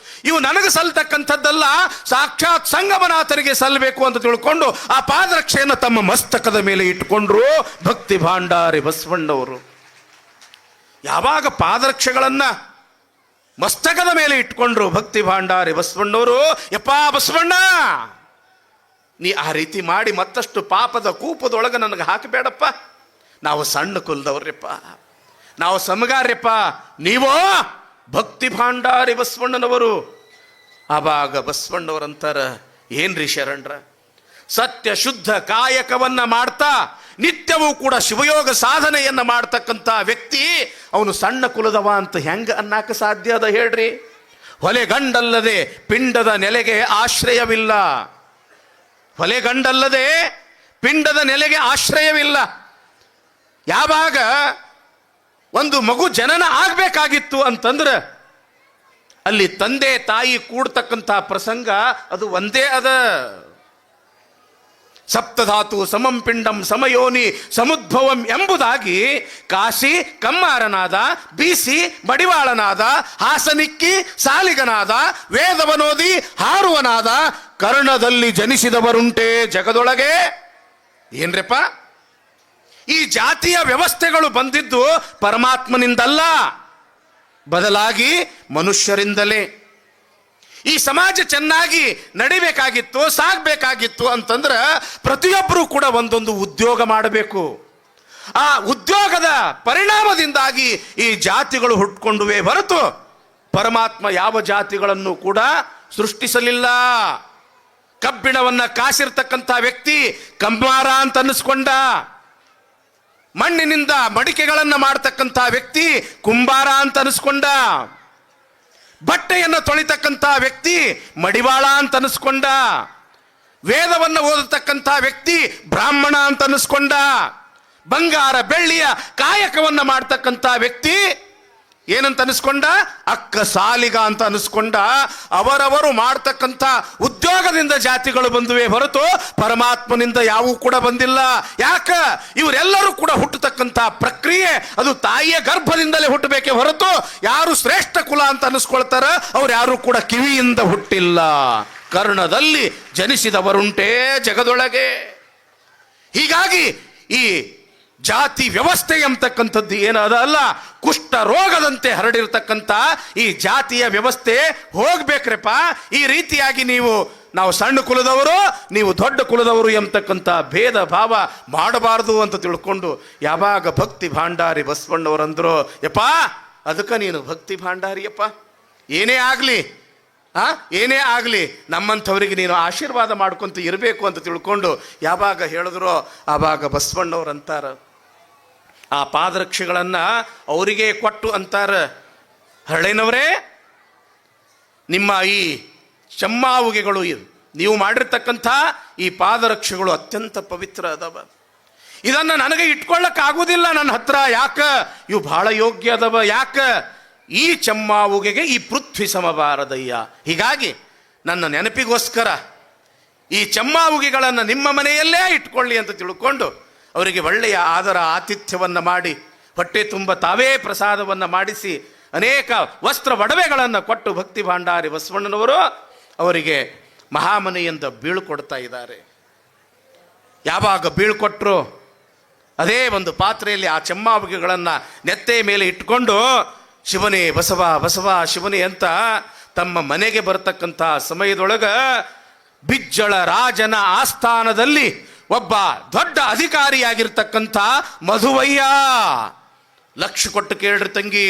ಇವು ನನಗೆ ಸಲ್ತಕ್ಕಂಥದ್ದಲ್ಲ, ಸಾಕ್ಷಾತ್ ಸಂಗಮನಾಥರಿಗೆ ಸಲ್ಲಬೇಕು ಅಂತ ತಿಳ್ಕೊಂಡು ಆ ಪಾದರಕ್ಷೆಯನ್ನು ತಮ್ಮ ಮಸ್ತಕದ ಮೇಲೆ ಇಟ್ಟುಕೊಂಡ್ರು ಭಕ್ತಿ ಭಾಂಡಾರಿ ಬಸವಣ್ಣವರು. ಯಾವಾಗ ಪಾದರಕ್ಷೆಗಳನ್ನ ಮಸ್ತಕದ ಮೇಲೆ ಇಟ್ಕೊಂಡ್ರು ಭಕ್ತಿ ಭಾಂಡಾರಿ ಬಸವಣ್ಣವರು, ಯಪ್ಪಾ ಬಸವಣ್ಣ, ನೀ ಆ ರೀತಿ ಮಾಡಿ ಮತ್ತಷ್ಟು ಪಾಪದ ಕೂಪದೊಳಗೆ ನನಗೆ ಹಾಕಬೇಡಪ್ಪ. ನಾವು ಸಣ್ಣ ಕುಲದವ್ರಪ್ಪ, ನಾವು ಸಮಗಾರ್ಯಪ್ಪ, ನೀವೋ ಭಕ್ತಿ ಭಾಂಡಾರಿ ಬಸವಣ್ಣನವರು. ಆವಾಗ ಬಸವಣ್ಣವರಂತಾರ, ಏನ್ರಿ ಶರಣರ, ಸತ್ಯ ಶುದ್ಧ ಕಾಯಕವನ್ನ ಮಾಡ್ತಾ ನಿತ್ಯವೂ ಕೂಡ ಶಿವಯೋಗ ಸಾಧನೆಯನ್ನ ಮಾಡ್ತಕ್ಕಂಥ ವ್ಯಕ್ತಿ ಅವನು ಸಣ್ಣ ಕುಲದವ ಅಂತ ಹೆಂಗ ಅನ್ನಕ ಸಾಧ್ಯ ಅದ ಹೇಳ್ರಿ? ಹೊಲೆಗಂಡಲ್ಲದೆ ಪಿಂಡದ ನೆಲೆಗೆ ಆಶ್ರಯವಿಲ್ಲ, ಹೊಲೆಗಂಡಲ್ಲದೆ ಪಿಂಡದ ನೆಲೆಗೆ ಆಶ್ರಯವಿಲ್ಲ. ಯಾವಾಗ ಒಂದು ಮಗು ಜನನ ಆಗ್ಬೇಕಾಗಿತ್ತು ಅಂತಂದ್ರೆ ಅಲ್ಲಿ ತಂದೆ ತಾಯಿ ಕೂಡ್ತಕ್ಕಂಥ ಪ್ರಸಂಗ ಅದು ಒಂದೇ ಅದ. ಸಪ್ತಧಾತು ಸಮಂ ಪಿಂಡಂ ಸಮಯೋನಿ ಸಮುದ್ಭವಂ ಎಂಬುದಾಗಿ ಕಾಶಿ ಕಮ್ಮಾರನಾದ, ಬೀಸಿ ಬಡಿವಾಳನಾದ, ಹಾಸನಿಕ್ಕಿ ಸಾಲಿಗನಾದ, ವೇದವನೋದಿ ಹಾರುವನಾದ, ಕರ್ಣದಲ್ಲಿ ಜನಿಸಿದವರುಂಟೇ ಜಗದೊಳಗೆ. ಏನ್ರಪ್ಪ, ಈ ಜಾತಿಯ ವ್ಯವಸ್ಥೆಗಳು ಬಂದಿದ್ದು ಪರಮಾತ್ಮನಿಂದಲ್ಲ, ಬದಲಾಗಿ ಮನುಷ್ಯರಿಂದಲೇ. ಈ ಸಮಾಜ ಚೆನ್ನಾಗಿ ನಡಿಬೇಕಾಗಿತ್ತು, ಸಾಗಬೇಕಾಗಿತ್ತು ಅಂತಂದ್ರೆ ಪ್ರತಿಯೊಬ್ಬರೂ ಕೂಡ ಒಂದೊಂದು ಉದ್ಯೋಗ ಮಾಡಬೇಕು. ಆ ಉದ್ಯೋಗದ ಪರಿಣಾಮದಿಂದಾಗಿ ಈ ಜಾತಿಗಳು ಹುಟ್ಕೊಂಡುವೆ ಹೊರತು ಪರಮಾತ್ಮ ಯಾವ ಜಾತಿಗಳನ್ನು ಕೂಡ ಸೃಷ್ಟಿಸಲಿಲ್ಲ. ಕಬ್ಬಿಣವನ್ನ ಕಾಸಿರ್ತಕ್ಕಂಥ ವ್ಯಕ್ತಿ ಕಮ್ಮಾರ ಅಂತ ಅನ್ನಿಸ್ಕೊಂಡ, ಮಣ್ಣಿನಿಂದ ಮಡಿಕೆಗಳನ್ನ ಮಾಡತಕ್ಕಂಥ ವ್ಯಕ್ತಿ ಕುಂಬಾರ ಅಂತ ಅನಿಸ್ಕೊಂಡ, ಬಟ್ಟೆಯನ್ನು ತೊಳಿತಕ್ಕಂಥ ವ್ಯಕ್ತಿ ಮಡಿವಾಳ ಅಂತ ಅನಿಸ್ಕೊಂಡ, ವೇದವನ್ನು ಓದತಕ್ಕಂಥ ವ್ಯಕ್ತಿ ಬ್ರಾಹ್ಮಣ ಅಂತ ಅನಿಸ್ಕೊಂಡ, ಬಂಗಾರ ಬೆಳ್ಳಿಯ ಕಾಯಕವನ್ನ ಮಾಡ್ತಕ್ಕಂಥ ವ್ಯಕ್ತಿ ಏನಂತ ಅನಿಸ್ಕೊಂಡ, ಅಕ್ಕ ಸಾಲಿಗ ಅಂತ ಅನಿಸ್ಕೊಂಡ. ಅವರವರು ಮಾಡ್ತಕ್ಕಂಥ ಉದ್ಯೋಗದಿಂದ ಜಾತಿಗಳು ಬಂದುವೆ ಹೊರತು ಪರಮಾತ್ಮನಿಂದ ಯಾವೂ ಕೂಡ ಬಂದಿಲ್ಲ. ಯಾಕ? ಇವರೆಲ್ಲರೂ ಕೂಡ ಹುಟ್ಟತಕ್ಕಂಥ ಪ್ರಕ್ರಿಯೆ ಅದು ತಾಯಿಯ ಗರ್ಭದಿಂದಲೇ ಹುಟ್ಟಬೇಕೆ ಹೊರತು ಯಾರು ಶ್ರೇಷ್ಠ ಕುಲ ಅಂತ ಅನಿಸ್ಕೊಳ್ತಾರ ಅವ್ರು ಯಾರು ಕೂಡ ಕಿವಿಯಿಂದ ಹುಟ್ಟಿಲ್ಲ. ಕರ್ಣದಲ್ಲಿ ಜನಿಸಿದವರುಂಟೇ ಜಗದೊಳಗೆ. ಹೀಗಾಗಿ ಈ ಜಾತಿ ವ್ಯವಸ್ಥೆ ಎಂಬತಕ್ಕಂಥದ್ದು ಏನದ ಅಲ್ಲ, ಕುಷ್ಠ ರೋಗದಂತೆ ಹರಡಿರ್ತಕ್ಕಂಥ ಈ ಜಾತಿಯ ವ್ಯವಸ್ಥೆ ಹೋಗ್ಬೇಕ್ರಪ್ಪ. ಈ ರೀತಿಯಾಗಿ ನಾವು ಸಣ್ಣ ಕುಲದವರು, ನೀವು ದೊಡ್ಡ ಕುಲದವರು ಎಂಬತಕ್ಕಂಥ ಭೇದ ಭಾವ ಮಾಡಬಾರದು ಅಂತ ತಿಳ್ಕೊಂಡು ಯಾವಾಗ ಭಕ್ತಿ ಭಾಂಡಾರಿ ಬಸವಣ್ಣವರಂದ್ರು, ಯಪ್ಪ ಅದಕ್ಕೆ ನೀನು ಭಕ್ತಿ ಭಾಂಡಾರಿಯಪ್ಪ, ಏನೇ ಆಗಲಿ ನಮ್ಮಂಥವರಿಗೆ ನೀನು ಆಶೀರ್ವಾದ ಮಾಡ್ಕೊಂತ ಇರಬೇಕು ಅಂತ ತಿಳ್ಕೊಂಡು ಯಾವಾಗ ಹೇಳಿದ್ರೋ ಆವಾಗ ಬಸವಣ್ಣವ್ರಂತಾರ, ಆ ಪಾದರಕ್ಷೆಗಳನ್ನ ಅವರಿಗೆ ಕೊಟ್ಟು ಅಂತಾರ, ಹರಳೇನವರೇ ನಿಮ್ಮ ಈ ಚಮ್ಮಾವುಗೆಗಳು, ನೀವು ಮಾಡಿರ್ತಕ್ಕಂಥ ಈ ಪಾದರಕ್ಷೆಗಳು ಅತ್ಯಂತ ಪವಿತ್ರ ಅದಾವ. ಇದನ್ನು ನನಗೆ ಇಟ್ಕೊಳ್ಳಕ್ಕಾಗುವುದಿಲ್ಲ ನನ್ನ ಹತ್ರ. ಯಾಕ? ಇವು ಬಹಳ ಯೋಗ್ಯ ಅದಾವ. ಯಾಕ? ಈ ಚಮ್ಮಾವುಗೆಗೆ ಈ ಪೃಥ್ವಿ ಸಮಬಾರದಯ್ಯ. ಹೀಗಾಗಿ ನನ್ನ ನೆನಪಿಗೋಸ್ಕರ ಈ ಚಮ್ಮಾವುಗೆಗಳನ್ನು ನಿಮ್ಮ ಮನೆಯಲ್ಲೇ ಇಟ್ಕೊಳ್ಳಿ ಅಂತ ತಿಳ್ಕೊಂಡು ಅವರಿಗೆ ಒಳ್ಳೆಯ ಆದರ ಆತಿಥ್ಯವನ್ನು ಮಾಡಿ, ಹೊಟ್ಟೆ ತುಂಬ ತಾವೇ ಪ್ರಸಾದವನ್ನು ಮಾಡಿಸಿ, ಅನೇಕ ವಸ್ತ್ರ ಒಡವೆಗಳನ್ನು ಕೊಟ್ಟು ಭಕ್ತಿ ಭಾಂಡಾರಿ ಬಸವಣ್ಣನವರು ಅವರಿಗೆ ಮಹಾಮನೆಯಿಂದ ಬೀಳ್ಕೊಡ್ತಾ ಇದ್ದಾರೆ. ಯಾವಾಗ ಬೀಳ್ಕೊಟ್ರು ಅದೇ ಒಂದು ಪಾತ್ರೆಯಲ್ಲಿ ಆ ಚಮ್ಮಾವುಗೆಗಳನ್ನು ನೆತ್ತೆ ಮೇಲೆ ಇಟ್ಕೊಂಡು ಶಿವನೇ ಬಸವ ಬಸವ ಶಿವನೇ ಅಂತ ತಮ್ಮ ಮನೆಗೆ ಬರತಕ್ಕಂಥ ಸಮಯದೊಳಗ ಬಿಜ್ಜಳ ರಾಜನ ಆಸ್ಥಾನದಲ್ಲಿ ಒಬ್ಬ ದೊಡ್ಡ ಅಧಿಕಾರಿಯಾಗಿರ್ತಕ್ಕಂಥ ಮಧುವಯ್ಯ, ಲಕ್ಷ ಕೊಟ್ಟು ಕೇಳ್ರಿ ತಂಗಿ,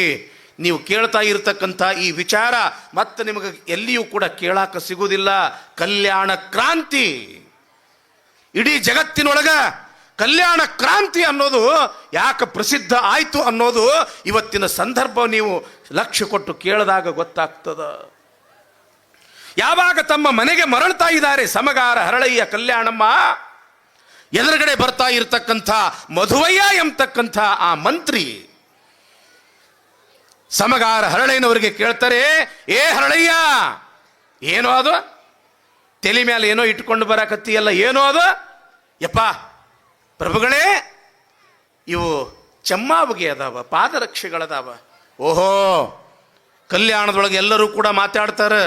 ನೀವು ಕೇಳ್ತಾ ಇರತಕ್ಕಂಥ ಈ ವಿಚಾರ ಮತ್ತೆ ನಿಮಗೆ ಎಲ್ಲಿಯೂ ಕೂಡ ಕೇಳಾಕ ಸಿಗುವುದಿಲ್ಲ. ಕಲ್ಯಾಣ ಕ್ರಾಂತಿ, ಇಡೀ ಜಗತ್ತಿನೊಳಗ ಕಲ್ಯಾಣ ಕ್ರಾಂತಿ ಅನ್ನೋದು ಯಾಕೆ ಪ್ರಸಿದ್ಧ ಆಯ್ತು ಅನ್ನೋದು ಇವತ್ತಿನ ಸಂದರ್ಭ ನೀವು ಲಕ್ಷ್ಯ ಕೊಟ್ಟು ಕೇಳಿದಾಗ ಗೊತ್ತಾಗ್ತದ. ಯಾವಾಗ ತಮ್ಮ ಮನೆಗೆ ಮರಳ್ತಾ ಇದ್ದಾರೆ ಸಮಗಾರ ಹರಳಯ್ಯ ಕಲ್ಯಾಣಮ್ಮ, ಎದುರುಗಡೆ ಬರ್ತಾ ಇರತಕ್ಕಂಥ ಮಧುವಯ್ಯ ಎಂಬತಕ್ಕಂಥ ಆ ಮಂತ್ರಿ ಸಮಗಾರ ಹರಳಯ್ಯನವರಿಗೆ ಕೇಳ್ತಾರೆ, ಏ ಹರಳಯ್ಯ, ಏನೋ ಅದು ತಲೆ ಮೇಲೆ ಏನೋ ಇಟ್ಕೊಂಡು ಬರಕತ್ತೀಯಲ್ಲ, ಏನೋ ಅದು? ಯಪ್ಪ ಪ್ರಭುಗಳೇ, ಇವು ಚಮ್ಮಾವುಗೆ ಅದಾವ, ಪಾದರಕ್ಷೆಗಳದಾವ. ಓಹೋ, ಕಲ್ಯಾಣದೊಳಗೆ ಎಲ್ಲರೂ ಕೂಡ ಮಾತಾಡ್ತಾರೆ.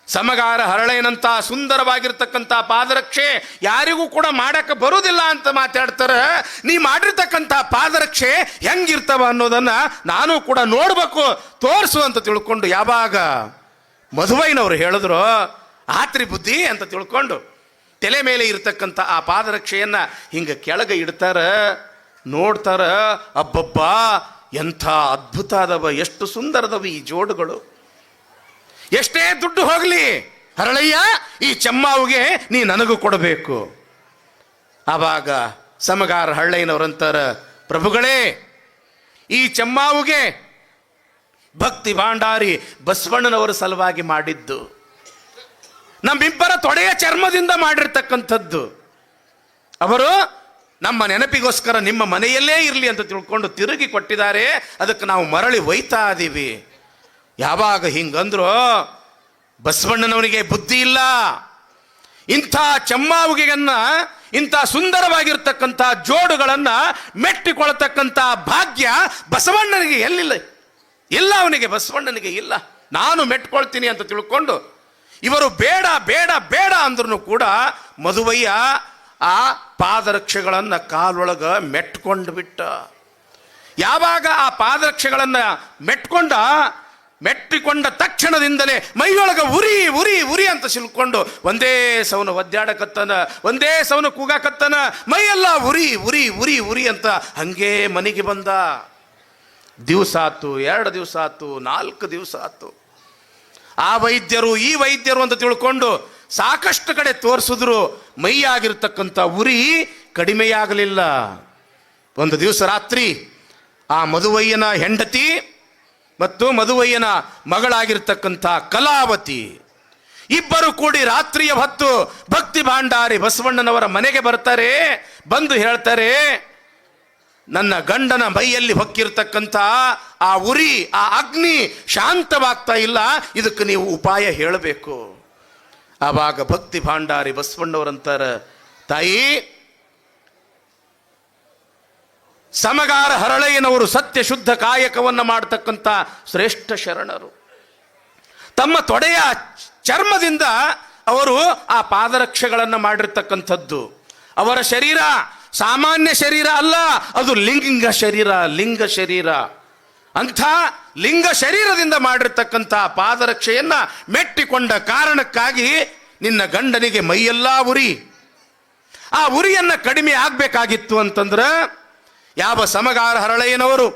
ಸಮಗಾರ ಹರಳೇನಂತ ಸುಂದರವಾಗಿರ್ತಕ್ಕಂಥ ಪಾದರಕ್ಷೆ ಯಾರಿಗೂ ಕೂಡ ಮಾಡಕ್ಕೆ ಬರುವುದಿಲ್ಲ ಅಂತ ಮಾತಾಡ್ತಾರೆ. ನೀ ಮಾಡಿರ್ತಕ್ಕಂಥ ಪಾದರಕ್ಷೆ ಹೆಂಗಿರ್ತಾವ ಅನ್ನೋದನ್ನ ನಾನು ಕೂಡ ನೋಡ್ಬೇಕು, ತೋರಿಸು ಅಂತ ತಿಳ್ಕೊಂಡು ಯಾವಾಗ ಮಧುವಯ್ಯನವರು ಹೇಳಿದ್ರು, ಆತ್ರಿ ಬುದ್ಧಿ ಅಂತ ತಿಳ್ಕೊಂಡು ತಲೆ ಮೇಲೆ ಇರತಕ್ಕಂಥ ಆ ಪಾದರಕ್ಷೆಯನ್ನ ಹಿಂಗೆ ಕೆಳಗೆ ಇಡ್ತಾರ, ನೋಡ್ತಾರ. ಅಬ್ಬಬ್ಬ, ಎಂಥ ಅದ್ಭುತ ಅದವ, ಎಷ್ಟು ಸುಂದರದವ ಈ ಜೋಡುಗಳು. ಎಷ್ಟೇ ದುಡ್ಡು ಹೋಗಲಿ ಹರಳಯ್ಯ, ಈ ಚಮ್ಮಾವುಗೆ ನೀ ನನಗೂ ಕೊಡಬೇಕು. ಆವಾಗ ಸಮಗಾರ ಹರಳಯ್ಯನವರಂತಾರ, ಪ್ರಭುಗಳೇ, ಈ ಚಮ್ಮಾವುಗೆ ಭಕ್ತಿ ಭಾಂಡಾರಿ ಬಸವಣ್ಣನವರ ಸಲುವಾಗಿ ಮಾಡಿದ್ದು, ನಮ್ಮಿಬ್ಬರ ತೊಡೆಯ ಚರ್ಮದಿಂದ ಮಾಡಿರ್ತಕ್ಕಂಥದ್ದು. ಅವರು ನಮ್ಮ ನೆನಪಿಗೋಸ್ಕರ ನಿಮ್ಮ ಮನೆಯಲ್ಲೇ ಇರಲಿ ಅಂತ ತಿಳ್ಕೊಂಡು ತಿರುಗಿ ಕೊಟ್ಟಿದ್ದಾರೆ. ಅದಕ್ಕೆ ನಾವು ಮರಳಿ ಒಯ್ತಾ ಇದೀವಿ. ಯಾವಾಗ ಹಿಂಗಂದ್ರು ಬಸವಣ್ಣನವನಿಗೆ ಬುದ್ಧಿ ಇಲ್ಲ. ಇಂಥ ಚೆಮ್ಮಾವುಗೆಯನ್ನ, ಇಂಥ ಸುಂದರವಾಗಿರ್ತಕ್ಕಂಥ ಜೋಡುಗಳನ್ನ ಮೆಟ್ಟಿಕೊಳ್ತಕ್ಕಂಥ ಭಾಗ್ಯ ಬಸವಣ್ಣನಿಗೆ ಎಲ್ಲಿಲ್ಲ, ಇಲ್ಲ, ಅವನಿಗೆ ಬಸವಣ್ಣನಿಗೆ ಇಲ್ಲ. ನಾನು ಮೆಟ್ಕೊಳ್ತೀನಿ ಅಂತ ತಿಳ್ಕೊಂಡು ಇವರು ಬೇಡ ಬೇಡ ಬೇಡ ಅಂದ್ರೂ ಕೂಡ ಮಧುವಯ್ಯ ಆ ಪಾದರಕ್ಷೆಗಳನ್ನ ಕಾಲೊಳಗ ಮೆಟ್ಕೊಂಡು ಬಿಟ್ಟ. ಯಾವಾಗ ಆ ಪಾದರಕ್ಷೆಗಳನ್ನ ಮೆಟ್ಟಿಕೊಂಡ ತಕ್ಷಣದಿಂದಲೇ ಮೈಯೊಳಗ ಉರಿ ಉರಿ ಉರಿ ಅಂತ ಸಿಲ್ಕೊಂಡು ಒಂದೇ ಸವನು ಒದ್ದಾಡಕತ್ತನ, ಒಂದೇ ಸವನು ಕೂಗಾಕತ್ತನ, ಮೈಯೆಲ್ಲ ಉರಿ ಉರಿ ಉರಿ ಉರಿ ಅಂತ ಹಂಗೇ ಮನೆಗೆ ಬಂದ. ದಿವಸ ಆತು, 2 ದಿವಸ ಆತು, 4 ದಿವಸ ಆತು. ಆ ವೈದ್ಯರು ಈ ವೈದ್ಯರು ಅಂತ ತಿಳ್ಕೊಂಡು ಸಾಕಷ್ಟು ಕಡೆ ತೋರಿಸಿದ್ರು, ಮೈಯಾಗಿರ್ತಕ್ಕಂಥ ಉರಿ ಕಡಿಮೆಯಾಗಲಿಲ್ಲ. ಒಂದು ದಿವಸ ರಾತ್ರಿ ಆ ಮಧುವಯ್ಯನ ಹೆಂಡತಿ ಮತ್ತು ಮಧುವಯ್ಯನ ಮಗಳಾಗಿರ್ತಕ್ಕಂಥ ಕಲಾವತಿ ಇಬ್ಬರು ಕೂಡಿ ರಾತ್ರಿಯ ಹೊತ್ತು ಭಕ್ತಿ ಭಾಂಡಾರಿ ಬಸವಣ್ಣನವರ ಮನೆಗೆ ಬರ್ತಾರೆ. ಬಂದು ಹೇಳ್ತಾರೆ, ನನ್ನ ಗಂಡನ ಮೈಯಲ್ಲಿ ಹೊಕ್ಕಿರ್ತಕ್ಕಂಥ ಆ ಉರಿ, ಆ ಅಗ್ನಿ ಶಾಂತವಾಗ್ತಾ ಇಲ್ಲ, ಇದಕ್ಕೆ ನೀವು ಉಪಾಯ ಹೇಳಬೇಕು. ಆವಾಗ ಭಕ್ತಿ ಭಾಂಡಾರಿ ಬಸವಣ್ಣವರಂತಾರ, ತಾಯಿ, ಸಮಗಾರ ಹರಳಯ್ಯನವರು ಸತ್ಯ ಶುದ್ಧ ಕಾಯಕವನ್ನು ಮಾಡತಕ್ಕಂಥ ಶ್ರೇಷ್ಠ ಶರಣರು. ತಮ್ಮ ತೊಡೆಯ ಚರ್ಮದಿಂದ ಅವರು ಆ ಪಾದರಕ್ಷೆಗಳನ್ನು ಮಾಡಿರ್ತಕ್ಕಂಥದ್ದು. ಅವರ ಶರೀರ ಸಾಮಾನ್ಯ ಶರೀರ ಅಲ್ಲ, ಅದು ಲಿಂಗ ಶರೀರ, ಲಿಂಗ ಶರೀರ. ಅಂಥ ಲಿಂಗ ಶರೀರದಿಂದ ಮಾಡಿರ್ತಕ್ಕಂಥ ಪಾದರಕ್ಷೆಯನ್ನ ಮೆಟ್ಟಿಕೊಂಡ ಕಾರಣಕ್ಕಾಗಿ ನಿನ್ನ ಗಂಡನಿಗೆ ಮೈಯೆಲ್ಲ ಉರಿ. ಆ ಉರಿಯನ್ನ ಕಡಿಮೆ ಆಗ್ಬೇಕಾಗಿತ್ತು ಅಂತಂದ್ರೆ ಯಾವ ಸಮಗಾರ ಹರಳಯ್ಯನವರು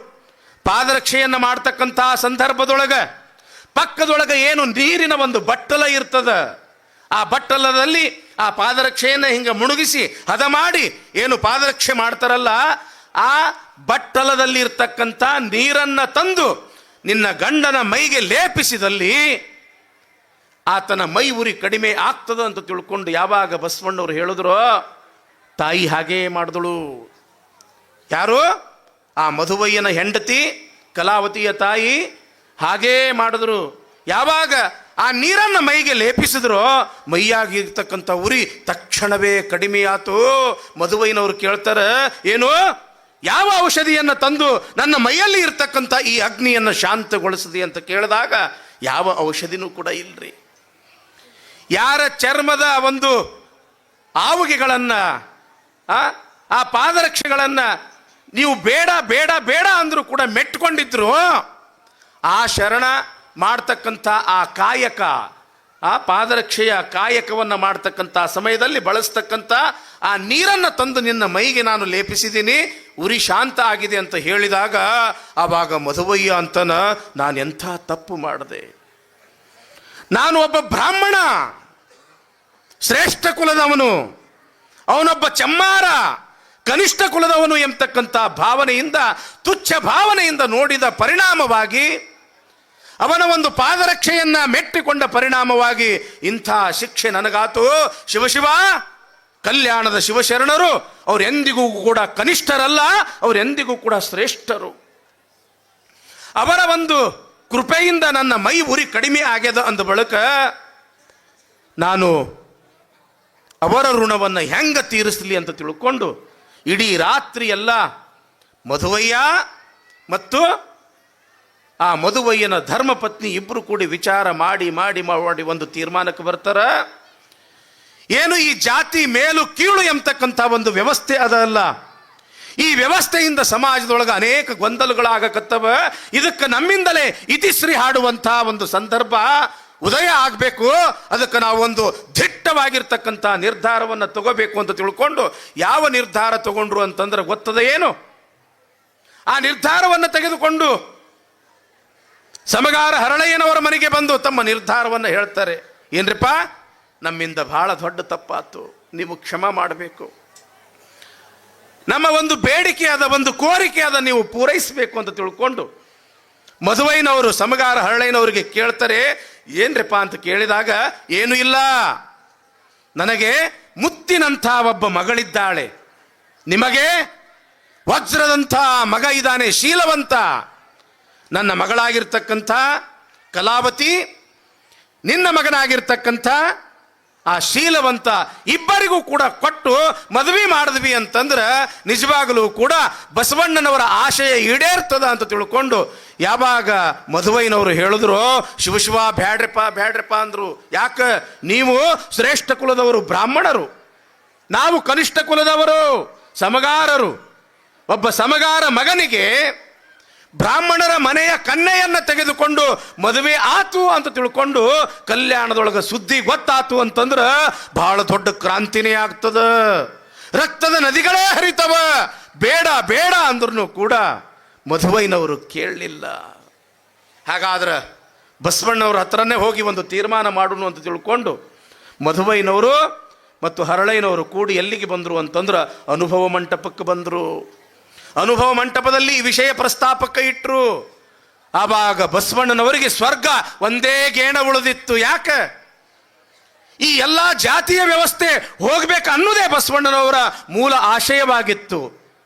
ಪಾದರಕ್ಷೆಯನ್ನ ಮಾಡ್ತಕ್ಕಂಥ ಸಂದರ್ಭದೊಳಗ ಪಕ್ಕದೊಳಗೆ ಏನು ನೀರಿನ ಒಂದು ಬಟ್ಟಲ ಇರ್ತದ, ಆ ಬಟ್ಟಲದಲ್ಲಿ ಆ ಪಾದರಕ್ಷೆಯನ್ನು ಹಿಂಗೆ ಮುಳುಗಿಸಿ ಹದ ಮಾಡಿ ಏನು ಪಾದರಕ್ಷೆ ಮಾಡ್ತಾರಲ್ಲ, ಆ ಬಟ್ಟಲದಲ್ಲಿ ಇರ್ತಕ್ಕಂಥ ನೀರನ್ನ ತಂದು ನಿನ್ನ ಗಂಡನ ಮೈಗೆ ಲೇಪಿಸಿದಲ್ಲಿ ಆತನ ಮೈ ಉರಿ ಕಡಿಮೆ ಆಗ್ತದ ಅಂತ ತಿಳ್ಕೊಂಡು ಯಾವಾಗ ಬಸವಣ್ಣವರು ಹೇಳಿದ್ರು, ತಾಯಿ ಹಾಗೇ ಮಾಡಿದಳು. ಯಾರು? ಆ ಮಧುವಯ್ಯನ ಹೆಂಡತಿ ಕಲಾವತಿಯ ತಾಯಿ ಹಾಗೇ ಮಾಡಿದ್ರು. ಯಾವಾಗ ಆ ನೀರನ್ನು ಮೈಗೆ ಲೇಪಿಸಿದ್ರು, ಮೈಯಾಗಿರ್ತಕ್ಕಂಥ ಉರಿ ತಕ್ಷಣವೇ ಕಡಿಮೆಯಾತು. ಮಧುವಯ್ಯನವರು ಕೇಳ್ತಾರೆ, ಏನು, ಯಾವ ಔಷಧಿಯನ್ನು ತಂದು ನನ್ನ ಮೈಯಲ್ಲಿ ಇರ್ತಕ್ಕಂಥ ಈ ಅಗ್ನಿಯನ್ನು ಶಾಂತಗೊಳಿಸಿದೆ ಅಂತ ಕೇಳಿದಾಗ ಯಾವ ಔಷಧಿನೂ ಕೂಡ ಇಲ್ರಿ. ಯಾರ ಚರ್ಮದ ಒಂದು ಆವುಗೆಗಳನ್ನು, ಆ ಪಾದರಕ್ಷೆಗಳನ್ನು ನೀವು ಬೇಡ ಬೇಡ ಬೇಡ ಅಂದರೂ ಕೂಡ ಮೆಟ್ಕೊಂಡಿದ್ರು, ಆ ಶರಣ ಮಾಡ್ತಕ್ಕಂಥ ಆ ಕಾಯಕ, ಆ ಪಾದರಕ್ಷೆಯ ಕಾಯಕವನ್ನು ಮಾಡ್ತಕ್ಕಂಥ ಸಮಯದಲ್ಲಿ ಬಳಸ್ತಕ್ಕಂಥ ಆ ನೀರನ್ನು ತಂದು ನಿನ್ನ ಮೈಗೆ ನಾನು ಲೇಪಿಸಿದ್ದೀನಿ, ಉರಿ ಶಾಂತ ಆಗಿದೆ ಅಂತ ಹೇಳಿದಾಗ ಆವಾಗ ಮಧುವಯ್ಯ ಅಂತನ, ನಾನು ಎಂಥ ತಪ್ಪು ಮಾಡಿದೆ, ನಾನು ಒಬ್ಬ ಬ್ರಾಹ್ಮಣ, ಶ್ರೇಷ್ಠ ಕುಲದವನು, ಅವನೊಬ್ಬ ಚಮ್ಮಾರ, ಕನಿಷ್ಠ ಕುಲದವನು ಎಂಬತಕ್ಕಂಥ ಭಾವನೆಯಿಂದ, ತುಚ್ಛ ಭಾವನೆಯಿಂದ ನೋಡಿದ ಪರಿಣಾಮವಾಗಿ, ಅವನ ಒಂದು ಪಾದರಕ್ಷೆಯನ್ನ ಮೆಟ್ಟಿಕೊಂಡ ಪರಿಣಾಮವಾಗಿ ಇಂಥ ಶಿಕ್ಷೆ ನನಗಾತು. ಶಿವಶಿವ, ಕಲ್ಯಾಣದ ಶಿವಶರಣರು ಅವರೆಂದಿಗೂ ಕೂಡ ಕನಿಷ್ಠರಲ್ಲ, ಅವರೆಂದಿಗೂ ಕೂಡ ಶ್ರೇಷ್ಠರು. ಅವರ ಒಂದು ಕೃಪೆಯಿಂದ ನನ್ನ ಮೈ ಉರಿ ಕಡಿಮೆ ಆಗ್ಯದ ಅಂದ ಬಳಿಕ ನಾನು ಅವರ ಋಣವನ್ನು ಹೆಂಗ ತೀರಿಸಲಿ ಅಂತ ತಿಳ್ಕೊಂಡು ಇಡೀ ರಾತ್ರಿ ಎಲ್ಲ ಮಧುವಯ್ಯ ಮತ್ತು ಆ ಮಧುವಯ್ಯನ ಧರ್ಮಪತ್ನಿ ಇಬ್ಬರು ಕೂಡಿ ವಿಚಾರ ಮಾಡಿ ಮಾಡಿ ಮಾಡಿ ಒಂದು ತೀರ್ಮಾನಕ್ಕೆ ಬರ್ತಾರ. ಏನು ಈ ಜಾತಿ ಮೇಲು ಕೀಳು ಎಂಬತಕ್ಕಂಥ ಒಂದು ವ್ಯವಸ್ಥೆ ಅದಲ್ಲ, ಈ ವ್ಯವಸ್ಥೆಯಿಂದ ಸಮಾಜದೊಳಗೆ ಅನೇಕ ಗೊಂದಲಗಳಾಗಕತ್ತವ. ಇದಕ್ಕೆ ನಮ್ಮಿಂದಲೇ ಇತಿಶ್ರೀ ಹಾಡುವಂಥ ಒಂದು ಸಂದರ್ಭ ಉದಯ ಆಗಬೇಕು. ಅದಕ್ಕೆ ನಾವು ಒಂದು ದಿಟ್ಟವಾಗಿರ್ತಕ್ಕಂಥ ನಿರ್ಧಾರವನ್ನು ತಗೋಬೇಕು ಅಂತ ತಿಳ್ಕೊಂಡು ಯಾವ ನಿರ್ಧಾರ ತಗೊಂಡ್ರು ಅಂತಂದ್ರೆ ಗೊತ್ತದ ಏನು? ಆ ನಿರ್ಧಾರವನ್ನು ತೆಗೆದುಕೊಂಡು ಸಮಗಾರ ಹರಳಯ್ಯನವರ ಮನೆಗೆ ಬಂದು ತಮ್ಮ ನಿರ್ಧಾರವನ್ನು ಹೇಳ್ತಾರೆ. ಏನ್ರಿಪ್ಪ, ನಮ್ಮಿಂದ ಬಹಳ ದೊಡ್ಡ ತಪ್ಪಾತು, ನೀವು ಕ್ಷಮ ಮಾಡಬೇಕು, ನಮ್ಮ ಒಂದು ಬೇಡಿಕೆ ಆದ, ಒಂದು ಕೋರಿಕೆ ಆದ, ನೀವು ಪೂರೈಸಬೇಕು ಅಂತ ತಿಳ್ಕೊಂಡು ಮಧುವಯ್ಯನವರು ಸಮಗಾರ ಹರಳಯ್ಯನವರಿಗೆ ಕೇಳ್ತಾರೆ. ಏನ್ರಿಪ್ಪ ಅಂತ ಕೇಳಿದಾಗ, ಏನೂ ಇಲ್ಲ, ನನಗೆ ಮುತ್ತಿನಂಥ ಒಬ್ಬ ಮಗಳಿದ್ದಾಳೆ, ನಿಮಗೆ ವಜ್ರದಂಥ ಮಗ ಇದ್ದಾನೆ, ಶೀಲವಂತ. ನನ್ನ ಮಗಳಾಗಿರ್ತಕ್ಕಂಥ ಕಲಾವತಿ, ನಿನ್ನ ಮಗನಾಗಿರ್ತಕ್ಕಂಥ ಆ ಶೀಲವಂತ ಇಬ್ಬರಿಗೂ ಕೂಡ ಕೊಟ್ಟು ಮದುವೆ ಮಾಡಿದ್ವಿ ಅಂತಂದ್ರೆ ನಿಜವಾಗಲೂ ಕೂಡ ಬಸವಣ್ಣನವರ ಆಶಯ ಈಡೇರ್ತದ ಅಂತ ತಿಳ್ಕೊಂಡು ಯಾವಾಗ ಮಧುವಯ್ಯನವರು ಹೇಳಿದ್ರು ಶಿವ ಬ್ಯಾಡ್ರಪ್ಪ ಅಂದ್ರು. ಯಾಕೆ? ನೀವು ಶ್ರೇಷ್ಠ ಕುಲದವರು ಬ್ರಾಹ್ಮಣರು, ನಾವು ಕನಿಷ್ಠ ಕುಲದವರು ಸಮಗಾರರು. ಒಬ್ಬ ಸಮಗಾರ ಮಗನಿಗೆ ಬ್ರಾಹ್ಮಣರ ಮನೆಯ ಕನ್ಯೆಯನ್ನ ತೆಗೆದುಕೊಂಡು ಮದುವೆ ಆತು ಅಂತ ತಿಳ್ಕೊಂಡು ಕಲ್ಯಾಣದೊಳಗೆ ಸುದ್ದಿ ಗೊತ್ತಾತು ಅಂತಂದ್ರೆ ಬಹಳ ದೊಡ್ಡ ಕ್ರಾಂತಿನೇ ಆಗ್ತದ. ರಕ್ತದ ನದಿಗಳೇ ಹರಿತವ. ಬೇಡ ಬೇಡ ಅಂದ್ರೂ ಕೂಡ ಮಧುವಯ್ಯನವರು ಕೇಳಲಿಲ್ಲ. ಹಾಗಾದ್ರೆ ಬಸವಣ್ಣವ್ರ ಹತ್ರನೇ ಹೋಗಿ ಒಂದು ತೀರ್ಮಾನ ಮಾಡೋಣ ಅಂತ ತಿಳ್ಕೊಂಡು ಮಧುವಯ್ಯನವರು ಮತ್ತು ಹರಳಯ್ಯನವರು ಕೂಡಿ ಎಲ್ಲಿಗೆ ಬಂದರು ಅಂತಂದ್ರೆ ಅನುಭವ ಮಂಟಪಕ್ಕೆ ಬಂದರು. ಅನುಭವ ಮಂಟಪದಲ್ಲಿ ಈ ವಿಷಯ ಪ್ರಸ್ತಾಪಕ್ಕೆ ಇಟ್ಟರು. ಆವಾಗ ಬಸವಣ್ಣನವರಿಗೆ ಸ್ವರ್ಗ ಒಂದೇ ಗೇಣ ಉಳಿದಿತ್ತು. ಯಾಕೆ? ಈ ಎಲ್ಲ ಜಾತಿಯ ವ್ಯವಸ್ಥೆ ಹೋಗ್ಬೇಕು ಅನ್ನೋದೇ ಬಸವಣ್ಣನವರ ಮೂಲ ಆಶಯವಾಗಿತ್ತು.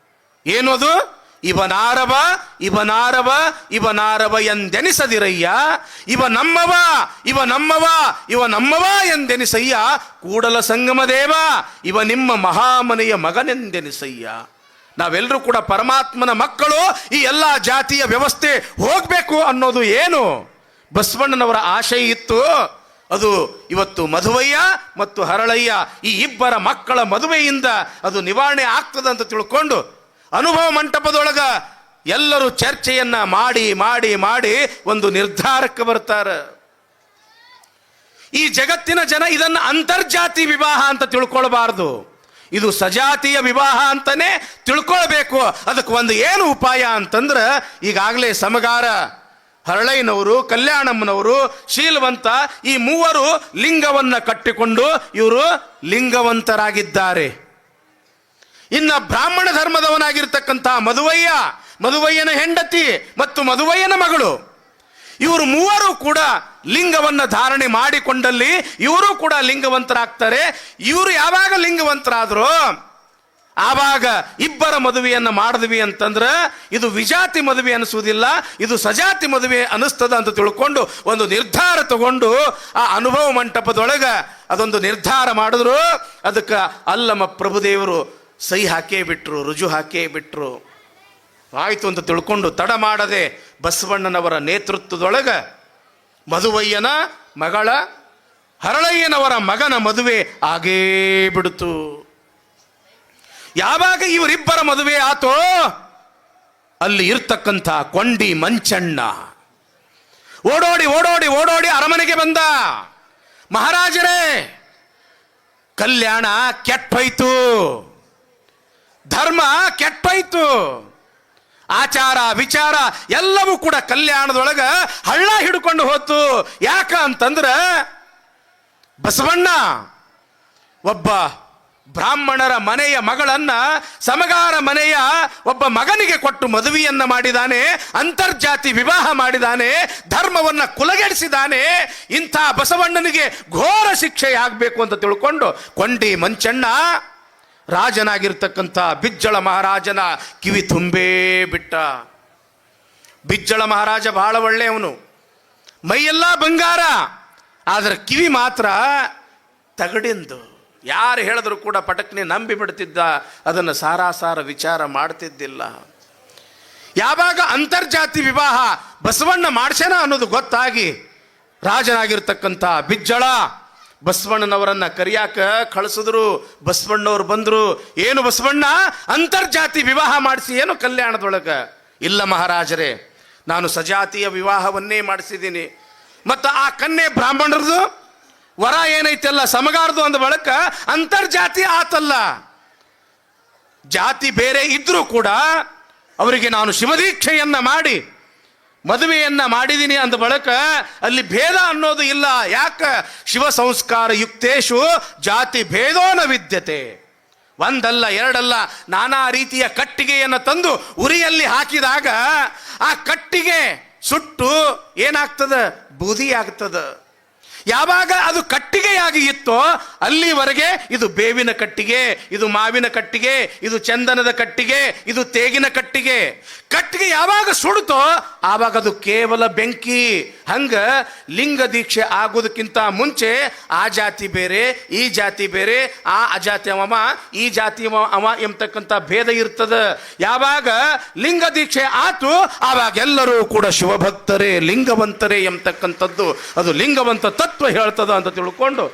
ಏನದು? ಇವನಾರವ ಇವನಾರವ ಇವನಾರವ ಎಂದೆನಿಸದಿರಯ್ಯ, ಇವ ನಮ್ಮವ ಇವ ನಮ್ಮವ ಇವ ನಮ್ಮವ ಎಂದೆನಿಸಯ್ಯ, ಕೂಡಲ ಸಂಗಮ ದೇವ ಇವ ನಿಮ್ಮ ಮಹಾಮನೆಯ ಮಗನೆಂದೆನಿಸಯ್ಯ. ನಾವೆಲ್ಲರೂ ಕೂಡ ಪರಮಾತ್ಮನ ಮಕ್ಕಳು. ಈ ಎಲ್ಲ ಜಾತಿಯ ವ್ಯವಸ್ಥೆ ಹೋಗಬೇಕು ಅನ್ನೋದು ಏನು ಬಸವಣ್ಣನವರ ಆಶಯ ಇತ್ತು. ಅದು ಇವತ್ತು ಮಧುವಯ್ಯ ಮತ್ತು ಹರಳಯ್ಯ ಈ ಇಬ್ಬರ ಮಕ್ಕಳ ಮದುವೆಯಿಂದ ಅದು ನಿವಾರಣೆ ಆಗ್ತದೆ ಅಂತ ತಿಳ್ಕೊಂಡು ಅನುಭವ ಮಂಟಪದೊಳಗ ಎಲ್ಲರೂ ಚರ್ಚೆಯನ್ನ ಮಾಡಿ ಮಾಡಿ ಮಾಡಿ ಒಂದು ನಿರ್ಧಾರಕ್ಕೆ ಬರ್ತಾರೆ. ಈ ಜಗತ್ತಿನ ಜನ ಇದನ್ನು ಅಂತರ್ಜಾತಿ ವಿವಾಹ ಅಂತ ತಿಳ್ಕೊಳ್ಬಾರ್ದು, ಇದು ಸಜಾತಿಯ ವಿವಾಹ ಅಂತಾನೆ ತಿಳ್ಕೊಳ್ಬೇಕು. ಅದಕ್ಕೆ ಒಂದು ಏನು ಉಪಾಯ ಅಂತಂದ್ರೆ ಈಗಾಗಲೇ ಸಮಗಾರ ಹರಳಯ್ಯನವರು, ಕಲ್ಯಾಣಮ್ಮನವರು, ಶೀಲವಂತ ಈ ಮೂವರು ಲಿಂಗವನ್ನ ಕಟ್ಟಿಕೊಂಡು ಇವರು ಲಿಂಗವಂತರಾಗಿದ್ದಾರೆ. ಇನ್ನು ಬ್ರಾಹ್ಮಣ ಧರ್ಮದವನಾಗಿರ್ತಕ್ಕಂಥ ಮಧುವಯ್ಯನ ಹೆಂಡತಿ ಮತ್ತು ಮಧುವಯ್ಯನ ಮಗಳು, ಇವರು ಮೂವರು ಕೂಡ ಲಿಂಗವನ್ನ ಧಾರಣೆ ಮಾಡಿಕೊಂಡಲ್ಲಿ ಇವರು ಕೂಡ ಲಿಂಗವಂತರಾಗ್ತಾರೆ. ಇವರು ಯಾವಾಗ ಲಿಂಗವಂತರಾದ್ರು ಆವಾಗ ಇಬ್ಬರ ಮದುವೆಯನ್ನ ಮಾಡಿದ್ವಿ ಅಂತಂದ್ರೆ ಇದು ವಿಜಾತಿ ಮದುವೆ ಅನಿಸುವುದಿಲ್ಲ, ಇದು ಸಜಾತಿ ಮದುವೆ ಅನಿಸ್ತದ ಅಂತ ತಿಳ್ಕೊಂಡು ಒಂದು ನಿರ್ಧಾರ ತಗೊಂಡು ಆ ಅನುಭವ ಮಂಟಪದೊಳಗ ಅದೊಂದು ನಿರ್ಧಾರ ಮಾಡಿದ್ರು. ಅದಕ್ಕೆ ಅಲ್ಲಮ ಪ್ರಭುದೇವರು ಸಹಿ ಹಾಕೇ ಬಿಟ್ರು, ರುಜು ಹಾಕೇ ಬಿಟ್ರು. ಆಯ್ತು ಅಂತ ತಿಳ್ಕೊಂಡು ತಡ ಮಾಡದೆ ಬಸವಣ್ಣನವರ ನೇತೃತ್ವದೊಳಗ ಮಧುವಯ್ಯನ ಮಗಳ ಹರಳಯ್ಯನವರ ಮಗನ ಮದುವೆ ಆಗೇ ಬಿಡ್ತು. ಯಾವಾಗ ಇವರಿಬ್ಬರ ಮದುವೆ ಆತೋ ಅಲ್ಲಿ ಇರ್ತಕ್ಕಂಥ ಕೊಂಡಿ ಮಂಚಣ್ಣ ಓಡೋಡಿ ಓಡೋಡಿ ಓಡೋಡಿ ಅರಮನೆಗೆ ಬಂದ. ಮಹಾರಾಜರೇ, ಕಲ್ಯಾಣ ಕೆಟ್ಟೋಯ್ತು, ಧರ್ಮ ಕೆಟ್ಟೋಯ್ತು, ಆಚಾರ ವಿಚಾರ ಎಲ್ಲವೂ ಕೂಡ ಕಲ್ಯಾಣದೊಳಗ ಹಳ್ಳ ಹಿಡ್ಕೊಂಡು ಹೋತು. ಯಾಕ ಅಂತಂದ್ರ ಬಸವಣ್ಣ ಒಬ್ಬ ಬ್ರಾಹ್ಮಣರ ಮನೆಯ ಮಗಳನ್ನ ಸಮಗಾರ ಮನೆಯ ಒಬ್ಬ ಮಗನಿಗೆ ಕೊಟ್ಟು ಮದುವೆಯನ್ನ ಮಾಡಿದಾನೆ, ಅಂತರ್ಜಾತಿ ವಿವಾಹ ಮಾಡಿದಾನೆ, ಧರ್ಮವನ್ನ ಕುಲಗೆಡಿಸಿದಾನೆ. ಇಂಥ ಬಸವಣ್ಣನಿಗೆ ಘೋರ ಶಿಕ್ಷೆ ಆಗಬೇಕು ಅಂತ ತಿಳ್ಕೊಂಡು ಕೊಂಡಿ ಮಂಚಣ್ಣ ರಾಜನಾಗಿರ್ತಕ್ಕಂಥ ಬಿಜ್ಜಳ ಮಹಾರಾಜನ ಕಿವಿ ತುಂಬೇ ಬಿಟ್ಟ. ಬಿಜ್ಜಳ ಮಹಾರಾಜ ಬಹಳ ಒಳ್ಳೆಯವನು, ಮೈಯೆಲ್ಲ ಬಂಗಾರ, ಆದರೆ ಕಿವಿ ಮಾತ್ರ ತಗಡಿಂದು. ಯಾರು ಹೇಳಿದ್ರು ಕೂಡ ಪಟಕ್ನೆ ನಂಬಿ ಬಿಡ್ತಿದ್ದ, ಅದನ್ನು ಸಾರಾಸಾರ ವಿಚಾರ ಮಾಡ್ತಿದ್ದಿಲ್ಲ. ಯಾವಾಗ ಅಂತರ್ಜಾತಿ ವಿವಾಹ ಬಸವಣ್ಣ ಮಾಡ್ಸೇನ ಅನ್ನೋದು ಗೊತ್ತಾಗಿ ರಾಜನಾಗಿರ್ತಕ್ಕಂಥ ಬಿಜ್ಜಳ ಬಸವಣ್ಣನವರನ್ನ ಕರಿಯಾಕ ಕಳಿಸಿದ್ರು. ಬಸವಣ್ಣವ್ರು ಬಂದ್ರು. ಏನು ಬಸವಣ್ಣ, ಅಂತರ್ಜಾತಿ ವಿವಾಹ ಮಾಡಿಸಿ ಏನು ಕಲ್ಯಾಣದೊಳಗ? ಇಲ್ಲ ಮಹಾರಾಜರೇ, ನಾನು ಸಜಾತಿಯ ವಿವಾಹವನ್ನೇ ಮಾಡಿಸಿದ್ದೀನಿ. ಮತ್ತು ಆ ಕನ್ಯೆ ಬ್ರಾಹ್ಮಣರದು ವರ ಏನೈತೆಲ್ಲ ಸಮಗಾರದು ಅಂದ ಬಳಿಕ ಅಂತರ್ಜಾತಿ ಆತಲ್ಲ. ಜಾತಿ ಬೇರೆ ಇದ್ರೂ ಕೂಡ ಅವರಿಗೆ ನಾನು ಶಿವದೀಕ್ಷೆಯನ್ನ ಮಾಡಿ ಮದುವೆಯನ್ನ ಮಾಡಿದ್ದೀನಿ ಅಂದ ಬಳಿಕ ಅಲ್ಲಿ ಭೇದ ಅನ್ನೋದು ಇಲ್ಲ. ಯಾಕ? ಶಿವ ಸಂಸ್ಕಾರ ಯುಕ್ತೇಶು ಜಾತಿ ಭೇದೋನ ವಿದ್ಯತೆ. ಒಂದಲ್ಲ ಎರಡಲ್ಲ, ನಾನಾ ರೀತಿಯ ಕಟ್ಟಿಗೆಯನ್ನು ತಂದು ಉರಿಯಲ್ಲಿ ಹಾಕಿದಾಗ ಆ ಕಟ್ಟಿಗೆ ಸುಟ್ಟು ಏನಾಗ್ತದ? ಬೂದಿ ಆಗ್ತದ. ಯಾವಾಗ ಅದು ಕಟ್ಟಿಗೆಯಾಗಿ ಇತ್ತೋ ಅಲ್ಲಿವರೆಗೆ ಇದು ಬೇವಿನ ಕಟ್ಟಿಗೆ, ಇದು ಮಾವಿನ ಕಟ್ಟಿಗೆ, ಇದು ಚಂದನದ ಕಟ್ಟಿಗೆ, ಇದು ತೇಗಿನ ಕಟ್ಟಿಗೆ. ಕಟ್ಟಿಗೆ ಯಾವಾಗ ಸುಡುತ್ತೋ ಆವಾಗ ಅದು ಕೇವಲ ಬೆಂಕಿ. ಹಂಗ ಲಿಂಗ ದೀಕ್ಷೆ ಆಗೋದಕ್ಕಿಂತ ಮುಂಚೆ ಆ ಜಾತಿ ಬೇರೆ, ಈ ಜಾತಿ ಬೇರೆ, ಆ ಜಾತಿ ಅವ, ಈ ಜಾತಿ ಅವ ಎಂಬತಕ್ಕಂಥ ಭೇದ ಇರ್ತದ. ಯಾವಾಗ ಲಿಂಗ ದೀಕ್ಷೆ ಆತು ಆವಾಗ ಎಲ್ಲರೂ ಕೂಡ ಶಿವಭಕ್ತರೇ, ಲಿಂಗವಂತರೇ ಎಂಬತಕ್ಕಂಥದ್ದು ಅದು ಲಿಂಗವಂತ ತತ್ವ ಹೇಳ್ತದ ಅಂತ ತಿಳ್ಕೊಂಡು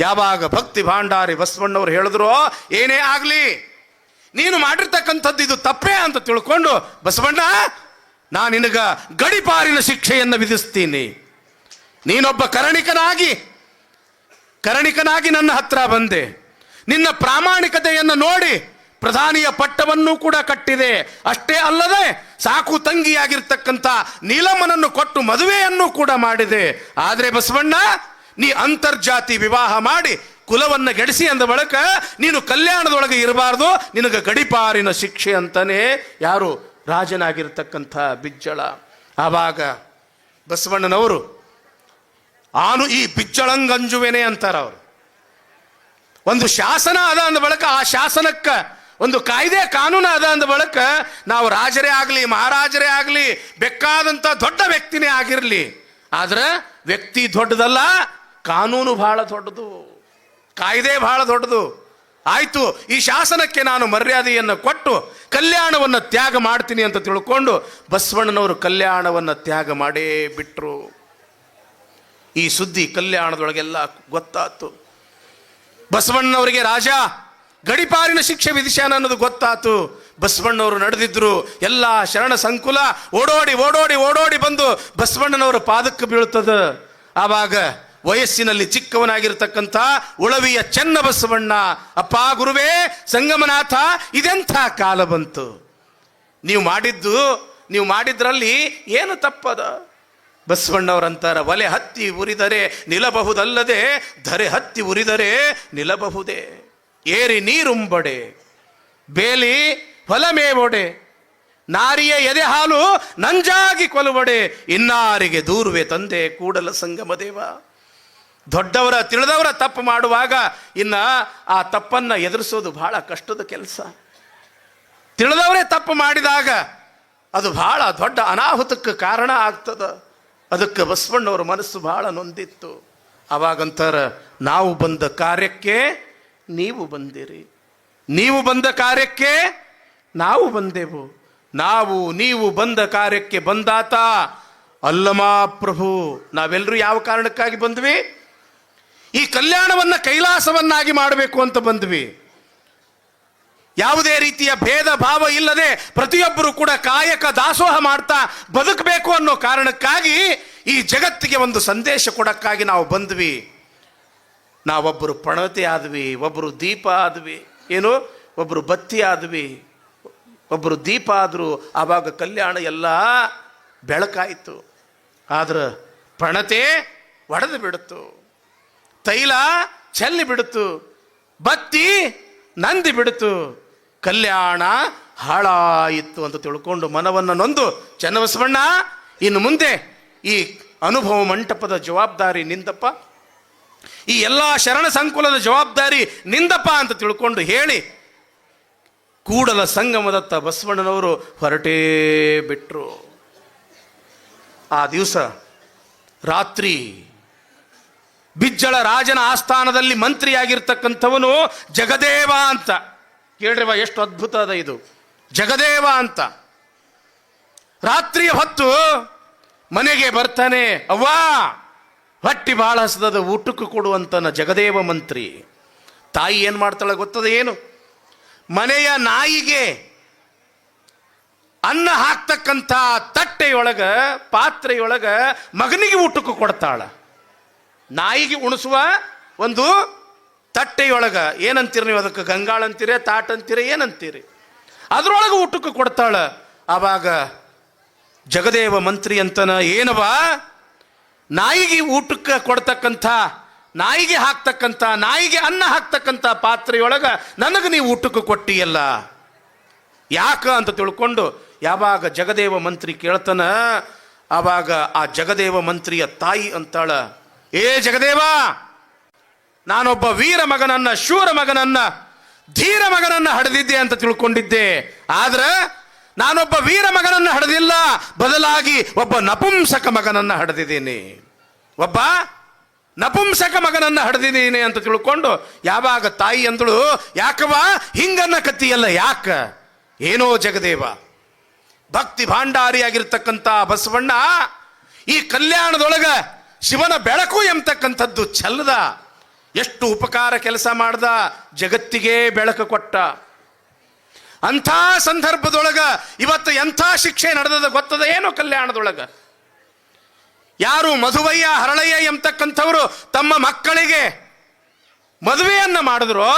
ಯಾವಾಗ ಭಕ್ತಿ ಭಾಂಡಾರಿ ಬಸವಣ್ಣವ್ರು ಹೇಳಿದ್ರು, ಏನೇ ಆಗ್ಲಿ ನೀನು ಮಾಡಿರ್ತಕ್ಕಂಥದ್ದು ಇದು ತಪ್ಪೇ ಅಂತ ತಿಳ್ಕೊಂಡು, ಬಸವಣ್ಣ ನಾನು ನಿನಗ ಗಡಿಪಾರಿನ ಶಿಕ್ಷೆಯನ್ನು ವಿಧಿಸ್ತೀನಿ. ನೀನೊಬ್ಬ ಕರಣಿಕನಾಗಿ ನನ್ನ ಹತ್ರ ಬಂದೆ, ನಿನ್ನ ಪ್ರಾಮಾಣಿಕತೆಯನ್ನು ನೋಡಿ ಪ್ರಧಾನಿಯ ಪಟ್ಟವನ್ನು ಕೂಡ ಕಟ್ಟಿದೆ. ಅಷ್ಟೇ ಅಲ್ಲದೆ ಸಾಕು ತಂಗಿಯಾಗಿರ್ತಕ್ಕಂಥ ನೀಲಮ್ಮನನ್ನು ಕೊಟ್ಟು ಮದುವೆಯನ್ನು ಕೂಡ ಮಾಡಿದೆ. ಆದರೆ ಬಸವಣ್ಣ, ನೀ ಅಂತರ್ಜಾತಿ ವಿವಾಹ ಮಾಡಿ ಕುಲವನ್ನು ಗೆಡಿಸಿ ಅಂದ ಬಳಿಕ ನೀನು ಕಲ್ಯಾಣದೊಳಗೆ ಇರಬಾರ್ದು, ನಿನಗೆ ಗಡಿಪಾರಿನ ಶಿಕ್ಷೆ ಅಂತಾನೆ ಯಾರು ರಾಜನಾಗಿರ್ತಕ್ಕಂಥ ಬಿಜ್ಜಳ. ಆವಾಗ ಬಸವಣ್ಣನವರು ಆನು ಈ ಬಿಜ್ಜಳಂಗಂಜುವೆನೆ ಅಂತಾರ. ಅವರು ಒಂದು ಶಾಸನ ಅದ ಅಂದ ಬಳಿಕ ಆ ಶಾಸನಕ್ಕೆ ಒಂದು ಕಾಯ್ದೆ ಕಾನೂನು ಅದ ಅಂದ ಬಳಿಕ ನಾವು ರಾಜರೇ ಆಗಲಿ, ಮಹಾರಾಜರೇ ಆಗಲಿ, ಬೇಕಾದಂಥ ದೊಡ್ಡ ವ್ಯಕ್ತಿನೇ ಆಗಿರಲಿ, ಆದ್ರೆ ವ್ಯಕ್ತಿ ದೊಡ್ಡದಲ್ಲ, ಕಾನೂನು ಬಹಳ ದೊಡ್ಡದು, ಕಾಯ್ದೆ ಬಹಳ ದೊಡ್ಡದು. ಆಯ್ತು, ಈ ಶಾಸನಕ್ಕೆ ನಾನು ಮರ್ಯಾದೆಯನ್ನು ಕೊಟ್ಟು ಕಲ್ಯಾಣವನ್ನು ತ್ಯಾಗ ಮಾಡ್ತೀನಿ ಅಂತ ತಿಳ್ಕೊಂಡು ಬಸವಣ್ಣನವರು ಕಲ್ಯಾಣವನ್ನು ತ್ಯಾಗ ಮಾಡೇ ಬಿಟ್ರು. ಈ ಸುದ್ದಿ ಕಲ್ಯಾಣದೊಳಗೆಲ್ಲ ಗೊತ್ತಾತು. ಬಸವಣ್ಣನವರಿಗೆ ರಾಜ ಗಡಿಪಾರಿನ ಶಿಕ್ಷೆ ವಿಧಿಸ್ಯಾನ ಅನ್ನೋದು ಗೊತ್ತಾತು. ಬಸವಣ್ಣವರು ನಡೆದಿದ್ರು, ಎಲ್ಲ ಶರಣ ಸಂಕುಲ ಓಡೋಡಿ ಓಡೋಡಿ ಓಡೋಡಿ ಬಂದು ಬಸವಣ್ಣನವರ ಪಾದಕ್ಕೆ ಬೀಳ್ತದ. ಆವಾಗ ವಯಸ್ಸಿನಲ್ಲಿ ಚಿಕ್ಕವನಾಗಿರ್ತಕ್ಕಂಥ ಉಳವಿಯ ಚೆನ್ನ ಬಸವಣ್ಣ, ಅಪ್ಪ ಗುರುವೇ ಸಂಗಮನಾಥ, ಇದೆಂಥ ಕಾಲ ಬಂತು, ನೀವು ಮಾಡಿದ್ರಲ್ಲಿ ಏನು ತಪ್ಪದ? ಬಸವಣ್ಣವರಂತಾರ, ಒಲೆ ಹತ್ತಿ ಉರಿದರೆ ನಿಲ್ಲಬಹುದಲ್ಲದೆ ಧರೆ ಹತ್ತಿ ಉರಿದರೆ ನಿಲ್ಲಬಹುದೇ. ಏರಿ ನೀರುಂಬಡೆ ಬೇಲಿ ಹೊಲಮೇವೊಡೆ, ನಾರಿಯ ಎದೆ ಹಾಲು ನಂಜಾಗಿ ಕೊಲುವಡೆ, ಇನ್ನಾರಿಗೆ ದೂರುವೆ ತಂದೆ ಕೂಡಲ ಸಂಗಮ ದೇವ. ದೊಡ್ಡವರ ತಿಳಿದವರ ತಪ್ಪು ಮಾಡುವಾಗ ಇನ್ನ ಆ ತಪ್ಪನ್ನು ಎದುರಿಸೋದು ಬಹಳ ಕಷ್ಟದ ಕೆಲಸ. ತಿಳಿದವರೇ ತಪ್ಪು ಮಾಡಿದಾಗ ಅದು ಬಹಳ ದೊಡ್ಡ ಅನಾಹುತಕ್ಕೆ ಕಾರಣ ಆಗ್ತದ. ಅದಕ್ಕೆ ಬಸವಣ್ಣವ್ರ ಮನಸ್ಸು ಬಹಳ ನೊಂದಿತ್ತು. ಅವಾಗಂತಾರ, ನಾವು ಬಂದ ಕಾರ್ಯಕ್ಕೆ ನೀವು ಬಂದಿರಿ, ನೀವು ಬಂದ ಕಾರ್ಯಕ್ಕೆ ನಾವು ಬಂದೆವು, ನೀವು ಬಂದ ಕಾರ್ಯಕ್ಕೆ ಬಂದಾತ ಅಲ್ಲಮಾ ಪ್ರಭು. ನಾವೆಲ್ಲರೂ ಯಾವ ಕಾರಣಕ್ಕಾಗಿ ಬಂದ್ವಿ? ಈ ಕಲ್ಯಾಣವನ್ನ ಕೈಲಾಸವನ್ನಾಗಿ ಮಾಡಬೇಕು ಅಂತ ಬಂದ್ವಿ. ಯಾವುದೇ ರೀತಿಯ ಭೇದ ಭಾವ ಇಲ್ಲದೆ ಪ್ರತಿಯೊಬ್ಬರು ಕೂಡ ಕಾಯಕ ದಾಸೋಹ ಮಾಡ್ತಾ ಬದುಕಬೇಕು ಅನ್ನೋ ಕಾರಣಕ್ಕಾಗಿ ಈ ಜಗತ್ತಿಗೆ ಒಂದು ಸಂದೇಶ ಕೊಡಕ್ಕಾಗಿ ನಾವು ಬಂದ್ವಿ. ನಾವೊಬ್ಬರು ಪಣತೆ ಆದ್ವಿ, ಒಬ್ಬರು ದೀಪ ಆದ್ವಿ, ಏನು ಒಬ್ಬರು ಬತ್ತಿ ಆದ್ವಿ, ಒಬ್ಬರು ದೀಪ ಆದ್ರು. ಆವಾಗ ಕಲ್ಯಾಣ ಎಲ್ಲ ಬೆಳಕಾಯಿತು. ಆದ್ರೆ ಪಣತೆ ಒಡೆದು ಬಿಡುತ್ತು, ತೈಲ ಚೆಲ್ಲಿ ಬಿಡುತ್ತು, ಬತ್ತಿ ನಂದಿ ಬಿಡುತ್ತು, ಕಲ್ಯಾಣ ಹಾಳಾಯಿತು ಅಂತ ತಿಳ್ಕೊಂಡು ಮನವನ್ನು ನೊಂದು, ಚನ್ನಬಸವಣ್ಣ ಇನ್ನು ಮುಂದೆ ಈ ಅನುಭವ ಮಂಟಪದ ಜವಾಬ್ದಾರಿ ನಿಂದಪ್ಪ, ಈ ಎಲ್ಲ ಶರಣ ಸಂಕುಲದ ಜವಾಬ್ದಾರಿ ನಿಂದಪ್ಪ ಅಂತ ತಿಳ್ಕೊಂಡು ಹೇಳಿ ಕೂಡಲ ಸಂಗಮದತ್ತ ಬಸವಣ್ಣನವರು ಹೊರಟೇ ಬಿಟ್ರು. ಆ ದಿವಸ ರಾತ್ರಿ ಬಿಜ್ಜಳ ರಾಜನ ಆಸ್ಥಾನದಲ್ಲಿ ಮಂತ್ರಿಯಾಗಿರ್ತಕ್ಕಂಥವನು ಜಗದೇವ ಅಂತ. ಕೇಳ್ರಿವ, ಎಷ್ಟು ಅದ್ಭುತ ಅದ ಇದು, ಜಗದೇವ ಅಂತ. ರಾತ್ರಿಯ ಹೊತ್ತು ಮನೆಗೆ ಬರ್ತಾನೆ. ಅವ್ವಾ ಹೊಟ್ಟಿ ಬಹಳ ಹಸದ, ಊಟಕ್ಕೆ ಕೊಡುವಂತನ ಜಗದೇವ ಮಂತ್ರಿ. ತಾಯಿ ಏನು ಮಾಡ್ತಾಳೆ ಗೊತ್ತದ ಏನು? ಮನೆಯ ನಾಯಿಗೆ ಅನ್ನ ಹಾಕ್ತಕ್ಕಂಥ ತಟ್ಟೆಯೊಳಗ ಪಾತ್ರೆಯೊಳಗ ಮಗನಿಗೆ ಊಟಕ್ಕೆ ಕೊಡ್ತಾಳ. ನಾಯಿಗೆ ಉಣಿಸುವ ಒಂದು ತಟ್ಟೆಯೊಳಗ ಏನಂತೀರಿ ನೀವು ಅದಕ್ಕೆ? ಗಂಗಾಳ ಅಂತೀರಿ, ತಾಟ್ ಅಂತೀರಿ, ಏನಂತೀರಿ? ಅದರೊಳಗೆ ಊಟಕ್ಕೆ ಕೊಡ್ತಾಳ. ಆವಾಗ ಜಗದೇವ ಮಂತ್ರಿ ಅಂತನ, ಏನವ ನಾಯಿಗೆ ಊಟಕ್ಕೆ ಕೊಡ್ತಕ್ಕಂಥ, ನಾಯಿಗೆ ಹಾಕ್ತಕ್ಕಂಥ, ನಾಯಿಗೆ ಅನ್ನ ಹಾಕ್ತಕ್ಕಂಥ ಪಾತ್ರೆಯೊಳಗ ನನಗೆ ನೀವು ಊಟಕ್ಕೆ ಕೊಟ್ಟಿಯಲ್ಲ, ಯಾಕ ಅಂತ ತಿಳ್ಕೊಂಡು ಯಾವಾಗ ಜಗದೇವ ಮಂತ್ರಿ ಕೇಳ್ತಾನ, ಆವಾಗ ಆ ಜಗದೇವ ಮಂತ್ರಿಯ ತಾಯಿ ಅಂತಾಳ, ಏ ಜಗದೇವ, ನಾನೊಬ್ಬ ವೀರ ಮಗನನ್ನ, ಶೂರ ಮಗನನ್ನ, ಧೀರ ಮಗನನ್ನ ಹಡೆದಿದ್ದೆ ಅಂತ ತಿಳ್ಕೊಂಡಿದ್ದೆ. ಆದ್ರೆ ನಾನೊಬ್ಬ ವೀರ ಮಗನನ್ನು ಹಡೆದಿಲ್ಲ, ಬದಲಾಗಿ ಒಬ್ಬ ನಪುಂಸಕ ಮಗನನ್ನು ಹಡೆದಿದ್ದೀನಿ, ಒಬ್ಬ ನಪುಂಸಕ ಮಗನನ್ನು ಹಡೆದಿದ್ದೀನಿ ಅಂತ ತಿಳ್ಕೊಂಡು ಯಾವಾಗ ತಾಯಿ ಅಂದಳು, ಯಾಕವ ಹಿಂಗನ್ನ ಕತ್ತಿಯಲ್ಲ, ಯಾಕ ಏನೋ ಜಗದೇವ. ಭಕ್ತಿ ಭಾಂಡಾರಿಯಾಗಿರ್ತಕ್ಕಂಥ ಬಸವಣ್ಣ ಈ ಕಲ್ಯಾಣದೊಳಗ ಶಿವನ ಬೆಳಕು ಎಂಬತಕ್ಕಂಥದ್ದು ಚೆಲ್ಲದ, ಎಷ್ಟು ಉಪಕಾರ ಕೆಲಸ ಮಾಡ್ದ, ಜಗತ್ತಿಗೆ ಬೆಳಕು ಕೊಟ್ಟ. ಅಂಥ ಸಂದರ್ಭದೊಳಗ ಇವತ್ತು ಎಂಥ ಶಿಕ್ಷೆ ನಡೆದದ ಗೊತ್ತದ ಏನು? ಕಲ್ಯಾಣದೊಳಗ ಯಾರು ಮಧುವಯ್ಯ ಹರಳಯ್ಯ ಎಂಬತಕ್ಕಂಥವ್ರು ತಮ್ಮ ಮಕ್ಕಳಿಗೆ ಮದುವೆಯನ್ನ ಮಾಡಿದ್ರು,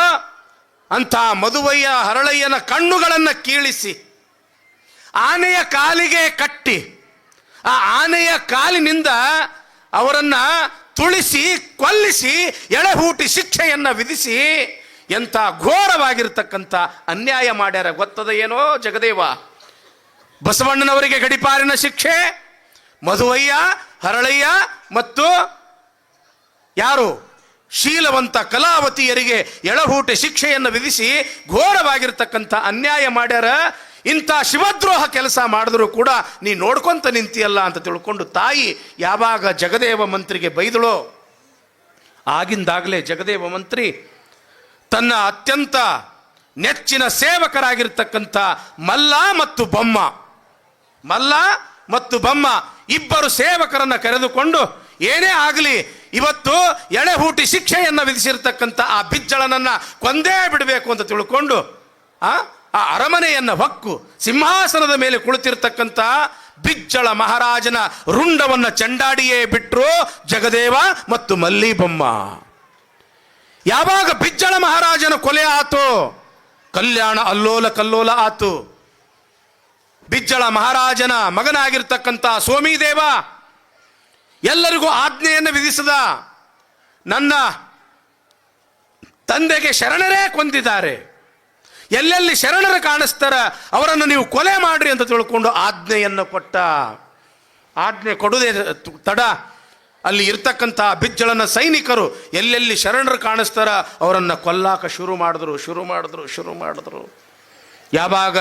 ಅಂಥ ಮಧುವಯ್ಯ ಹರಳಯ್ಯನ ಕಣ್ಣುಗಳನ್ನು ಕೀಳಿಸಿ ಆನೆಯ ಕಾಲಿಗೆ ಕಟ್ಟಿ ಆ ಆನೆಯ ಕಾಲಿನಿಂದ ಅವರನ್ನ ತುಳಿಸಿ ಕೊಲ್ಲಿಸಿ ಎಳೆಹೂಟಿ ಶಿಕ್ಷೆಯನ್ನ ವಿಧಿಸಿ ಎಂಥ ಘೋರವಾಗಿರ್ತಕ್ಕಂಥ ಅನ್ಯಾಯ ಮಾಡ್ಯಾರ ಗೊತ್ತದ ಏನೋ ಜಗದೇವ. ಬಸವಣ್ಣನವರಿಗೆ ಗಡಿಪಾರಿನ ಶಿಕ್ಷೆ, ಮಧುವಯ್ಯ ಹರಳಯ್ಯ ಮತ್ತು ಯಾರು ಶೀಲವಂತ ಕಲಾವತಿಯರಿಗೆ ಎಳಹೂಟೆ ಶಿಕ್ಷೆಯನ್ನು ವಿಧಿಸಿ ಘೋರವಾಗಿರ್ತಕ್ಕಂಥ ಅನ್ಯಾಯ ಮಾಡ್ಯಾರ. ಇಂಥ ಶಿವದ್ರೋಹ ಕೆಲಸ ಮಾಡಿದ್ರು ಕೂಡ ನೀ ನೋಡ್ಕೊಂತ ನಿಂತಿಯಲ್ಲ ಅಂತ ತಿಳ್ಕೊಂಡು ತಾಯಿ ಯಾವಾಗ ಜಗದೇವ ಮಂತ್ರಿಗೆ ಬೈದಳೋ, ಆಗಿಂದಾಗಲೇ ಜಗದೇವ ಮಂತ್ರಿ ತನ್ನ ಅತ್ಯಂತ ನೆಚ್ಚಿನ ಸೇವಕರಾಗಿರ್ತಕ್ಕಂಥ ಮಲ್ಲ ಮತ್ತು ಬಮ್ಮ ಇಬ್ಬರು ಸೇವಕರನ್ನ ಕರೆದುಕೊಂಡು, ಏನೇ ಆಗಲಿ ಇವತ್ತು ಎಳೆಹೂಟಿ ಶಿಕ್ಷೆಯನ್ನು ವಿಧಿಸಿರ್ತಕ್ಕಂಥ ಆ ಬಿಜ್ಜಳನನ್ನ ಕೊಂದೇ ಬಿಡಬೇಕು ಅಂತ ತಿಳ್ಕೊಂಡು ಆ ಅರಮನೆಯನ್ನ ಹೊಕ್ಕು ಸಿಂಹಾಸನದ ಮೇಲೆ ಕುಳಿತಿರ್ತಕ್ಕಂಥ ಬಿಜ್ಜಳ ಮಹಾರಾಜನ ರುಂಡವನ್ನ ಚಂಡಾಡಿಯೇ ಬಿಟ್ರು ಜಗದೇವ ಮತ್ತು ಮಲ್ಲಿಬಮ್ಮ. ಯಾವಾಗ ಬಿಜ್ಜಳ ಮಹಾರಾಜನ ಕೊಲೆ ಆತು, ಕಲ್ಯಾಣ ಅಲ್ಲೋಲ ಕಲ್ಲೋಲ ಆತು. ಬಿಜ್ಜಳ ಮಹಾರಾಜನ ಮಗನಾಗಿರ್ತಕ್ಕಂಥ ಸೋಮಿದೇವ ಎಲ್ಲರಿಗೂ ಆಜ್ಞೆಯನ್ನು ವಿಧಿಸಿದ, ನನ್ನ ತಂದೆಗೆ ಶರಣರೇ ಕೊಂದಿದ್ದಾರೆ, ಎಲ್ಲೆಲ್ಲಿ ಶರಣರು ಕಾಣಿಸ್ತಾರ ಅವರನ್ನು ನೀವು ಕೊಲೆ ಮಾಡ್ರಿ ಅಂತ ತಿಳ್ಕೊಂಡು ಆಜ್ಞೆಯನ್ನು ಕೊಟ್ಟ. ಆಜ್ಞೆ ಕೊಡುವುದೇ ತಡ ಅಲ್ಲಿ ಇರ್ತಕ್ಕಂಥ ಬಿಜ್ಜಳನ ಸೈನಿಕರು ಎಲ್ಲೆಲ್ಲಿ ಶರಣರು ಕಾಣಿಸ್ತಾರ ಅವರನ್ನು ಕೊಲ್ಲಾಕ ಶುರು ಮಾಡಿದ್ರು. ಯಾವಾಗ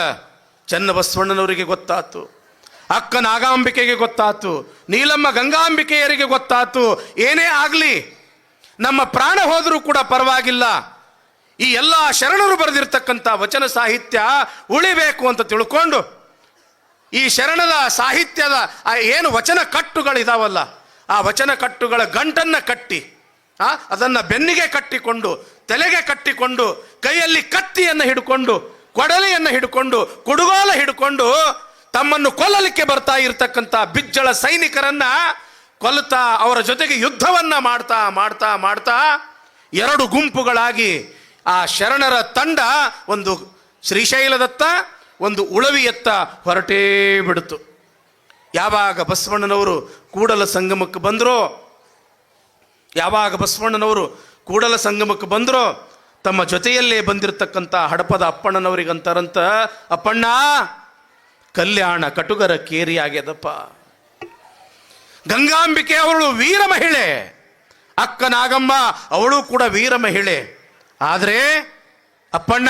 ಚನ್ನಬಸವಣ್ಣನವರಿಗೆ ಗೊತ್ತಾತು, ಅಕ್ಕ ನಾಗಾಂಬಿಕೆಗೆ ಗೊತ್ತಾತು, ನೀಲಮ್ಮ ಗಂಗಾಂಬಿಕೆಯರಿಗೆ ಗೊತ್ತಾತು, ಏನೇ ಆಗಲಿ ನಮ್ಮ ಪ್ರಾಣ ಹೋದರೂ ಕೂಡ ಪರವಾಗಿಲ್ಲ, ಈ ಎಲ್ಲ ಶರಣರು ಬರೆದಿರ್ತಕ್ಕಂಥ ವಚನ ಸಾಹಿತ್ಯ ಉಳಿಬೇಕು ಅಂತ ತಿಳ್ಕೊಂಡು ಈ ಶರಣದ ಸಾಹಿತ್ಯದ ಏನು ವಚನ ಕಟ್ಟುಗಳಿದಾವಲ್ಲ ಆ ವಚನ ಕಟ್ಟುಗಳ ಗಂಟನ್ನ ಕಟ್ಟಿ ಅದನ್ನು ಬೆನ್ನಿಗೆ ಕಟ್ಟಿಕೊಂಡು ತಲೆಗೆ ಕಟ್ಟಿಕೊಂಡು ಕೈಯಲ್ಲಿ ಕತ್ತಿಯನ್ನು ಹಿಡ್ಕೊಂಡು ಕೊಡಲಿಯನ್ನು ಹಿಡ್ಕೊಂಡು ಕುಡುಗೋಲ ಹಿಡ್ಕೊಂಡು ತಮ್ಮನ್ನು ಕೊಲ್ಲಲಿಕ್ಕೆ ಬರ್ತಾ ಇರತಕ್ಕಂಥ ಬಿಜ್ಜಳ ಸೈನಿಕರನ್ನ ಕೊಲ್ಲುತ್ತಾ ಅವರ ಜೊತೆಗೆ ಯುದ್ಧವನ್ನ ಮಾಡ್ತಾ ಎರಡು ಗುಂಪುಗಳಾಗಿ ಆ ಶರಣರ ತಂಡ ಒಂದು ಶ್ರೀಶೈಲದತ್ತ ಒಂದು ಉಳವಿಯತ್ತ ಹೊರಟೇ ಬಿಡ್ತು. ಯಾವಾಗ ಬಸವಣ್ಣನವರು ಕೂಡಲ ಸಂಗಮಕ್ಕೆ ಬಂದರೋ ತಮ್ಮ ಜೊತೆಯಲ್ಲೇ ಬಂದಿರತಕ್ಕಂಥ ಹಡಪದ ಅಪ್ಪಣ್ಣನವರಿಗಂತಾರಂತ, ಅಪ್ಪಣ್ಣ ಕಲ್ಯಾಣ ಕಟುಗರ ಕೇರಿ ಆಗ್ಯದಪ್ಪ. ಗಂಗಾಂಬಿಕೆ ಅವಳು ವೀರ ಮಹಿಳೆ, ಅಕ್ಕ ನಾಗಮ್ಮ ಅವಳು ಕೂಡ ವೀರ ಮಹಿಳೆ. ಆದರೆ ಅಪ್ಪಣ್ಣ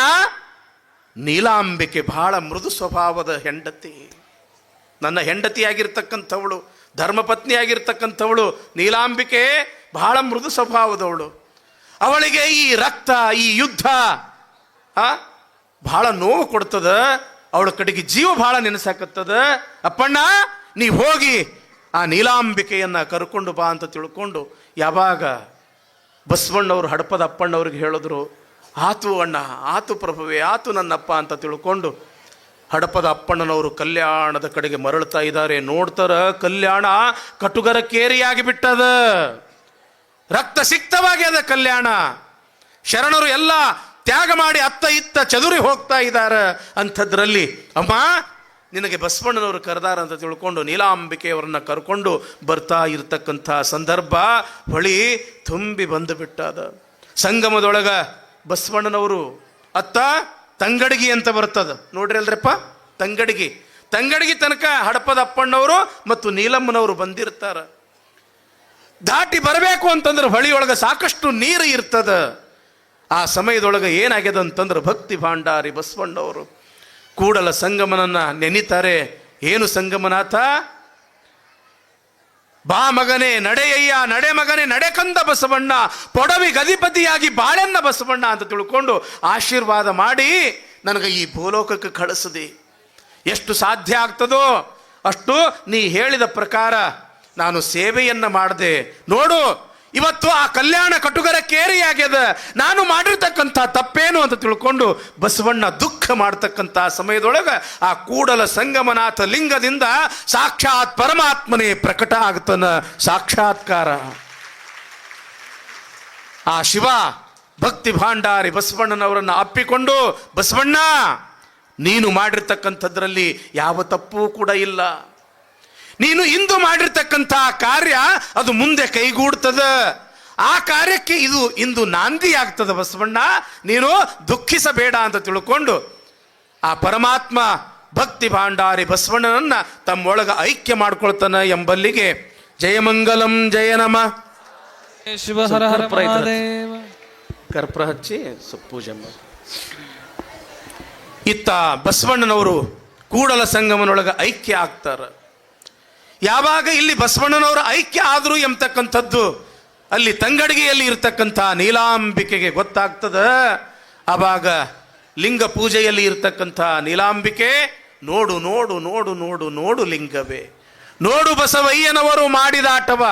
ನೀಲಾಂಬಿಕೆ ಬಹಳ ಮೃದು ಸ್ವಭಾವದ ಹೆಂಡತಿ, ನನ್ನ ಹೆಂಡತಿಯಾಗಿರ್ತಕ್ಕಂಥವಳು, ಧರ್ಮಪತ್ನಿಯಾಗಿರ್ತಕ್ಕಂಥವಳು ನೀಲಾಂಬಿಕೆ ಬಹಳ ಮೃದು ಸ್ವಭಾವದವಳು. ಅವಳಿಗೆ ಈ ರಕ್ತ, ಈ ಯುದ್ಧ ಬಹಳ ನೋವು ಕೊಡ್ತದ, ಅವಳ ಕಡೆಗೆ ಜೀವ ಬಹಳ ನೆನೆಸಾಕತ್ತದ. ಅಪ್ಪಣ್ಣ ನೀ ಹೋಗಿ ಆ ನೀಲಾಂಬಿಕೆಯನ್ನ ಕರ್ಕೊಂಡು ಬಾ ಅಂತ ತಿಳ್ಕೊಂಡು ಯಾವಾಗ ಬಸವಣ್ಣವರು ಹಡಪದ ಅಪ್ಪಣ್ಣವ್ರಿಗೆ ಹೇಳಿದ್ರು, ಆತು ಅಣ್ಣ, ಆತು ಪ್ರಭುವೇ, ಆತು ನನ್ನಪ್ಪ ಅಂತ ತಿಳ್ಕೊಂಡು ಹಡಪದ ಅಪ್ಪಣ್ಣನವರು ಕಲ್ಯಾಣದ ಕಡೆಗೆ ಮರಳ್ತಾ ಇದ್ದಾರೆ. ನೋಡ್ತಾರ ಕಲ್ಯಾಣ ಕಟುಗರ ಕೇರಿಯಾಗಿ ಬಿಟ್ಟದ, ರಕ್ತ ಸಿಕ್ತವಾಗಿ ಅದ ಕಲ್ಯಾಣ. ಶರಣರು ಎಲ್ಲ ತ್ಯಾಗ ಮಾಡಿ ಅತ್ತ ಇತ್ತ ಚದುರಿ ಹೋಗ್ತಾ ಇದ್ದಾರೆ. ಅಂಥದ್ರಲ್ಲಿ ಅಮ್ಮ ನಿನಗೆ ಬಸವಣ್ಣನವರು ಕರೆದಾರ ಅಂತ ತಿಳ್ಕೊಂಡು ನೀಲಾಂಬಿಕೆಯವರನ್ನ ಕರ್ಕೊಂಡು ಬರ್ತಾ ಇರತಕ್ಕಂಥ ಸಂದರ್ಭ ಹೊಳಿ ತುಂಬಿ ಬಂದು ಬಿಟ್ಟದ. ಸಂಗಮದೊಳಗ ಬಸವಣ್ಣನವರು ಅತ್ತ ತಂಗಡಗಿ ಅಂತ ಬರ್ತದ ನೋಡ್ರಿ ಅಲ್ರಪ್ಪ, ತಂಗಡಗಿ ತನಕ ಹಡಪದ ಅಪ್ಪಣ್ಣವರು ಮತ್ತು ನೀಲಮ್ಮನವರು ಬಂದಿರ್ತಾರ. ದಾಟಿ ಬರಬೇಕು ಅಂತಂದ್ರೆ ಹೊಳಿಯೊಳಗೆ ಸಾಕಷ್ಟು ನೀರು ಇರ್ತದ. ಆ ಸಮಯದೊಳಗೆ ಏನಾಗ್ಯದ ಅಂತಂದ್ರೆ ಭಕ್ತಿ ಭಾಂಡಾರಿ ಬಸವಣ್ಣವರು ಕೂಡಲ ಸಂಗಮನನ್ನ ನೆನಿತಾರೆ. ಏನು ಸಂಗಮನಾಥ? ಬಾ ಮಗನೇ ನಡೆಯಯ್ಯ, ನಡೆ ಮಗನೇ ನಡೆಕಂದ ಬಸವಣ್ಣ, ಪೊಡವಿ ಗದಿಪತಿಯಾಗಿ ಬಾಳೆನ್ನ ಬಸವಣ್ಣ ಅಂತ ತಿಳ್ಕೊಂಡು ಆಶೀರ್ವಾದ ಮಾಡಿ ನನಗೆ ಈ ಭೂಲೋಕಕ್ಕೆ ಕಳಿಸದೆ. ಎಷ್ಟು ಸಾಧ್ಯ ಆಗ್ತದೋ ಅಷ್ಟು ನೀ ಹೇಳಿದ ಪ್ರಕಾರ ನಾನು ಸೇವೆಯನ್ನ ಮಾಡಿದೆ. ನೋಡು, ಇವತ್ತು ಆ ಕಲ್ಯಾಣ ಕಟುಗರ ಕೇರಿಯಾಗ್ಯದ. ನಾನು ಮಾಡಿರ್ತಕ್ಕಂಥ ತಪ್ಪೇನು ಅಂತ ತಿಳ್ಕೊಂಡು ಬಸವಣ್ಣ ದುಃಖ ಮಾಡ್ತಕ್ಕಂಥ ಸಮಯದೊಳಗೆ ಆ ಕೂಡಲ ಸಂಗಮನಾಥ ಲಿಂಗದಿಂದ ಸಾಕ್ಷಾತ್ ಪರಮಾತ್ಮನೇ ಪ್ರಕಟ ಆಗ್ತಾನ. ಸಾಕ್ಷಾತ್ಕಾರ. ಆ ಶಿವ ಭಕ್ತಿ ಭಾಂಡಾರಿ ಬಸವಣ್ಣನವರನ್ನು ಅಪ್ಪಿಕೊಂಡು, ಬಸವಣ್ಣ ನೀನು ಮಾಡಿರ್ತಕ್ಕಂಥದ್ರಲ್ಲಿ ಯಾವ ತಪ್ಪೂ ಕೂಡ ಇಲ್ಲ. ನೀನು ಇಂದು ಮಾಡಿರ್ತಕ್ಕಂಥ ಕಾರ್ಯ ಅದು ಮುಂದೆ ಕೈಗೂಡ್ತದ. ಆ ಕಾರ್ಯಕ್ಕೆ ಇದು ಇಂದು ನಾಂದಿ ಆಗ್ತದ ಬಸವಣ್ಣ, ನೀನು ದುಃಖಿಸಬೇಡ ಅಂತ ತಿಳ್ಕೊಂಡು ಆ ಪರಮಾತ್ಮ ಭಕ್ತಿ ಭಾಂಡಾರಿ ಬಸವಣ್ಣನನ್ನ ತಮ್ಮೊಳಗ ಐಕ್ಯ ಮಾಡ್ಕೊಳ್ತಾನ ಎಂಬಲ್ಲಿಗೆ ಜಯಮಂಗಲಂ ಜಯ ನಮ. ಶಿವ ಹರ ಹರ ಮಹಾದೇವ. ಕರ್ಪೂರ ಹಚ್ಚಿ ಪೂಜೆ ಮಾಡಿ. ಇತ್ತ ಬಸವಣ್ಣನವರು ಕೂಡಲ ಸಂಗಮನೊಳಗ ಐಕ್ಯ ಆಗ್ತಾರ. ಯಾವಾಗ ಇಲ್ಲಿ ಬಸವಣ್ಣನವರ ಐಕ್ಯ ಆದ್ರು ಎಂಬತಕ್ಕಂಥದ್ದು ಅಲ್ಲಿ ತಂಗಡಿಗೆಯಲ್ಲಿ ಇರ್ತಕ್ಕಂಥ ನೀಲಾಂಬಿಕೆಗೆ ಗೊತ್ತಾಗ್ತದ. ಆವಾಗ ಲಿಂಗ ಪೂಜೆಯಲ್ಲಿ ಇರ್ತಕ್ಕಂಥ ನೀಲಾಂಬಿಕೆ, ನೋಡು ನೋಡು ನೋಡು ನೋಡು ನೋಡು ಲಿಂಗವೇ, ನೋಡು ಬಸವಯ್ಯನವರು ಮಾಡಿದಾಟವ,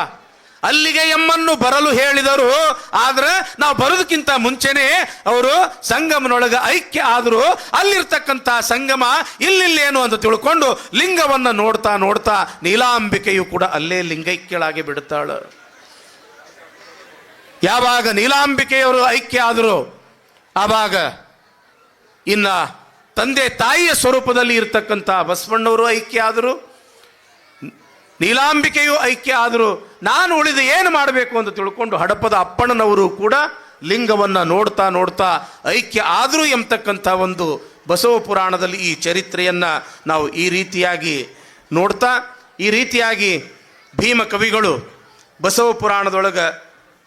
ಅಲ್ಲಿಗೆ ಎಮ್ಮನ್ನು ಬರಲು ಹೇಳಿದರು. ಆದ್ರೆ ನಾವು ಬರೋದಕ್ಕಿಂತ ಮುಂಚೆನೆ ಅವರು ಸಂಗಮನೊಳಗ ಐಕ್ಯ ಆದ್ರು. ಅಲ್ಲಿರ್ತಕ್ಕಂಥ ಸಂಗಮ ಇಲ್ಲಿಲ್ಲೇನು ಅಂತ ತಿಳ್ಕೊಂಡು ಲಿಂಗವನ್ನ ನೋಡ್ತಾ ನೋಡ್ತಾ ನೀಲಾಂಬಿಕೆಯು ಕೂಡ ಅಲ್ಲೇ ಲಿಂಗೈಕ್ಯಳಾಗಿ ಬಿಡುತ್ತಾಳ. ಯಾವಾಗ ನೀಲಾಂಬಿಕೆಯವರು ಐಕ್ಯ ಆದರು, ಆವಾಗ ಇನ್ನ ತಂದೆ ತಾಯಿಯ ಸ್ವರೂಪದಲ್ಲಿ ಇರ್ತಕ್ಕಂಥ ಬಸವಣ್ಣವರು ಐಕ್ಯ ಆದರು, ನೀಲಾಂಬಿಕೆಯು ಐಕ್ಯ ಆದರು. ನಾನು ಉಳಿದು ಏನು ಮಾಡಬೇಕು ಅಂತ ತಿಳ್ಕೊಂಡು ಹಡಪದ ಅಪ್ಪಣ್ಣನವರು ಕೂಡ ಲಿಂಗವನ್ನು ನೋಡ್ತಾ ನೋಡ್ತಾ ಐಕ್ಯ ಆದರು ಎಂಬತಕ್ಕಂಥ ಒಂದು ಬಸವ ಪುರಾಣದಲ್ಲಿ ಈ ಚರಿತ್ರೆಯನ್ನು ನಾವು ಈ ರೀತಿಯಾಗಿ ನೋಡ್ತಾ, ಈ ರೀತಿಯಾಗಿ ಭೀಮ ಕವಿಗಳು ಬಸವ ಪುರಾಣದೊಳಗೆ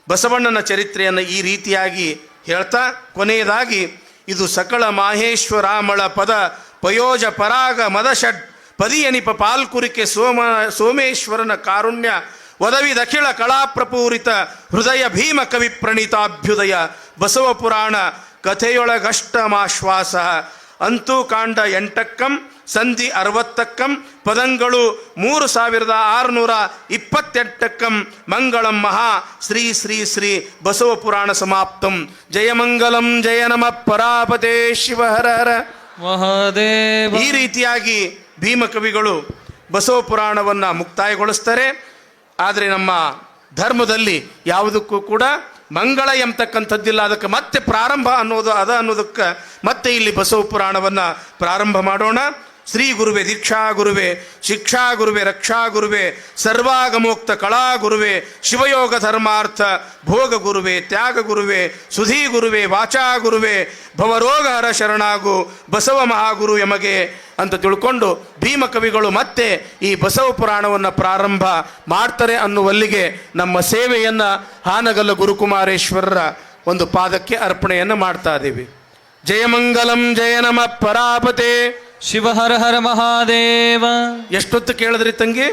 ಬಸವಣ್ಣನ ಚರಿತ್ರೆಯನ್ನು ಈ ರೀತಿಯಾಗಿ ಹೇಳ್ತಾ ಕೊನೆಯದಾಗಿ ಇದು ಸಕಲ ಮಾಹೇಶ್ವರಾಮಳ ಪದ ಪಯೋಜ ಪರಾಗ ಮದಷಡ್ ಪದಿಯನಿಪ ಪಾಲ್ಕುರಿಕೆ ಸೋಮೇಶ್ವರನ ಕಾರುಣ್ಯ ಒದವಿದಖಿಳ ಕಳಾಪ್ರಪೂರಿತ ಹೃದಯ ಭೀಮ ಕವಿ ಪ್ರಣೀತಾಭ್ಯುದಯ ಬಸವ ಪುರಾಣ ಕಥೆಯೊಳಗಷ್ಟಮಾಶ್ವಾಸ ಅಂತೂ ಕಾಂಡ 8 ಸಂಧಿ 60 ಪದಂಗಳು 3628 ಮಂಗಳಂ ಮಹಾ ಶ್ರೀ ಶ್ರೀ ಶ್ರೀ ಬಸವ ಪುರಾಣ ಸಮಾಪ್ತಂ. ಜಯಮಂಗಲಂ ಜಯ ನಮ ಪರಾಪತೆ ಶಿವ ಹರ ಹರ ಮಹಾದೇವ. ಈ ರೀತಿಯಾಗಿ ಭೀಮ ಕವಿಗಳು ಬಸವ ಪುರಾಣವನ್ನು ಮುಕ್ತಾಯಗೊಳಿಸ್ತಾರೆ. ಆದರೆ ನಮ್ಮ ಧರ್ಮದಲ್ಲಿ ಯಾವುದಕ್ಕೂ ಕೂಡ ಮಂಗಳ ಎಂಬತಕ್ಕಂಥದ್ದಿಲ್ಲ. ಅದಕ್ಕೆ ಮತ್ತೆ ಪ್ರಾರಂಭ ಅನ್ನೋದಕ್ಕೆ ಮತ್ತೆ ಇಲ್ಲಿ ಬಸವ ಪುರಾಣವನ್ನು ಪ್ರಾರಂಭ ಮಾಡೋಣ. ಶ್ರೀ ಗುರುವೆ ದೀಕ್ಷಾ ಗುರುವೆ ಶಿಕ್ಷಾ ಗುರುವೆ ರಕ್ಷಾ ಗುರುವೆ ಸರ್ವಾಗಮೋಕ್ತ ಕಳಾ ಗುರುವೆ ಶಿವಯೋಗ ಧರ್ಮಾರ್ಥ ಭೋಗ ಗುರುವೆ ತ್ಯಾಗ ಗುರುವೆ ಸುಧೀ ಗುರುವೆ ವಾಚಾ ಗುರುವೆ ಭವರೋಗ ಹರ ಶರಣಾಗು ಬಸವ ಮಹಾಗುರು ಎಮಗೆ ಅಂತ ತಿಳ್ಕೊಂಡು ಭೀಮ ಕವಿಗಳು ಮತ್ತೆ ಈ ಬಸವ ಪುರಾಣವನ್ನು ಪ್ರಾರಂಭ ಮಾಡ್ತಾರೆ ಅನ್ನುವಲ್ಲಿಗೆ ನಮ್ಮ ಸೇವೆಯನ್ನು ಹಾನಗಲ್ಲ ಗುರುಕುಮಾರೇಶ್ವರರ ಒಂದು ಪಾದಕ್ಕೆ ಅರ್ಪಣೆಯನ್ನು ಮಾಡ್ತಾ ಇದ್ದೀವಿ. ಜಯಮಂಗಲಂ ಜಯ ನಮ ಪರಾಪತೆ ಶಿವ ಹರ ಹರ ಮಹಾದೇವ. ಎಷ್ಟೊತ್ತು ಕೇಳಿದ್ರಿ ತಂಗಿ?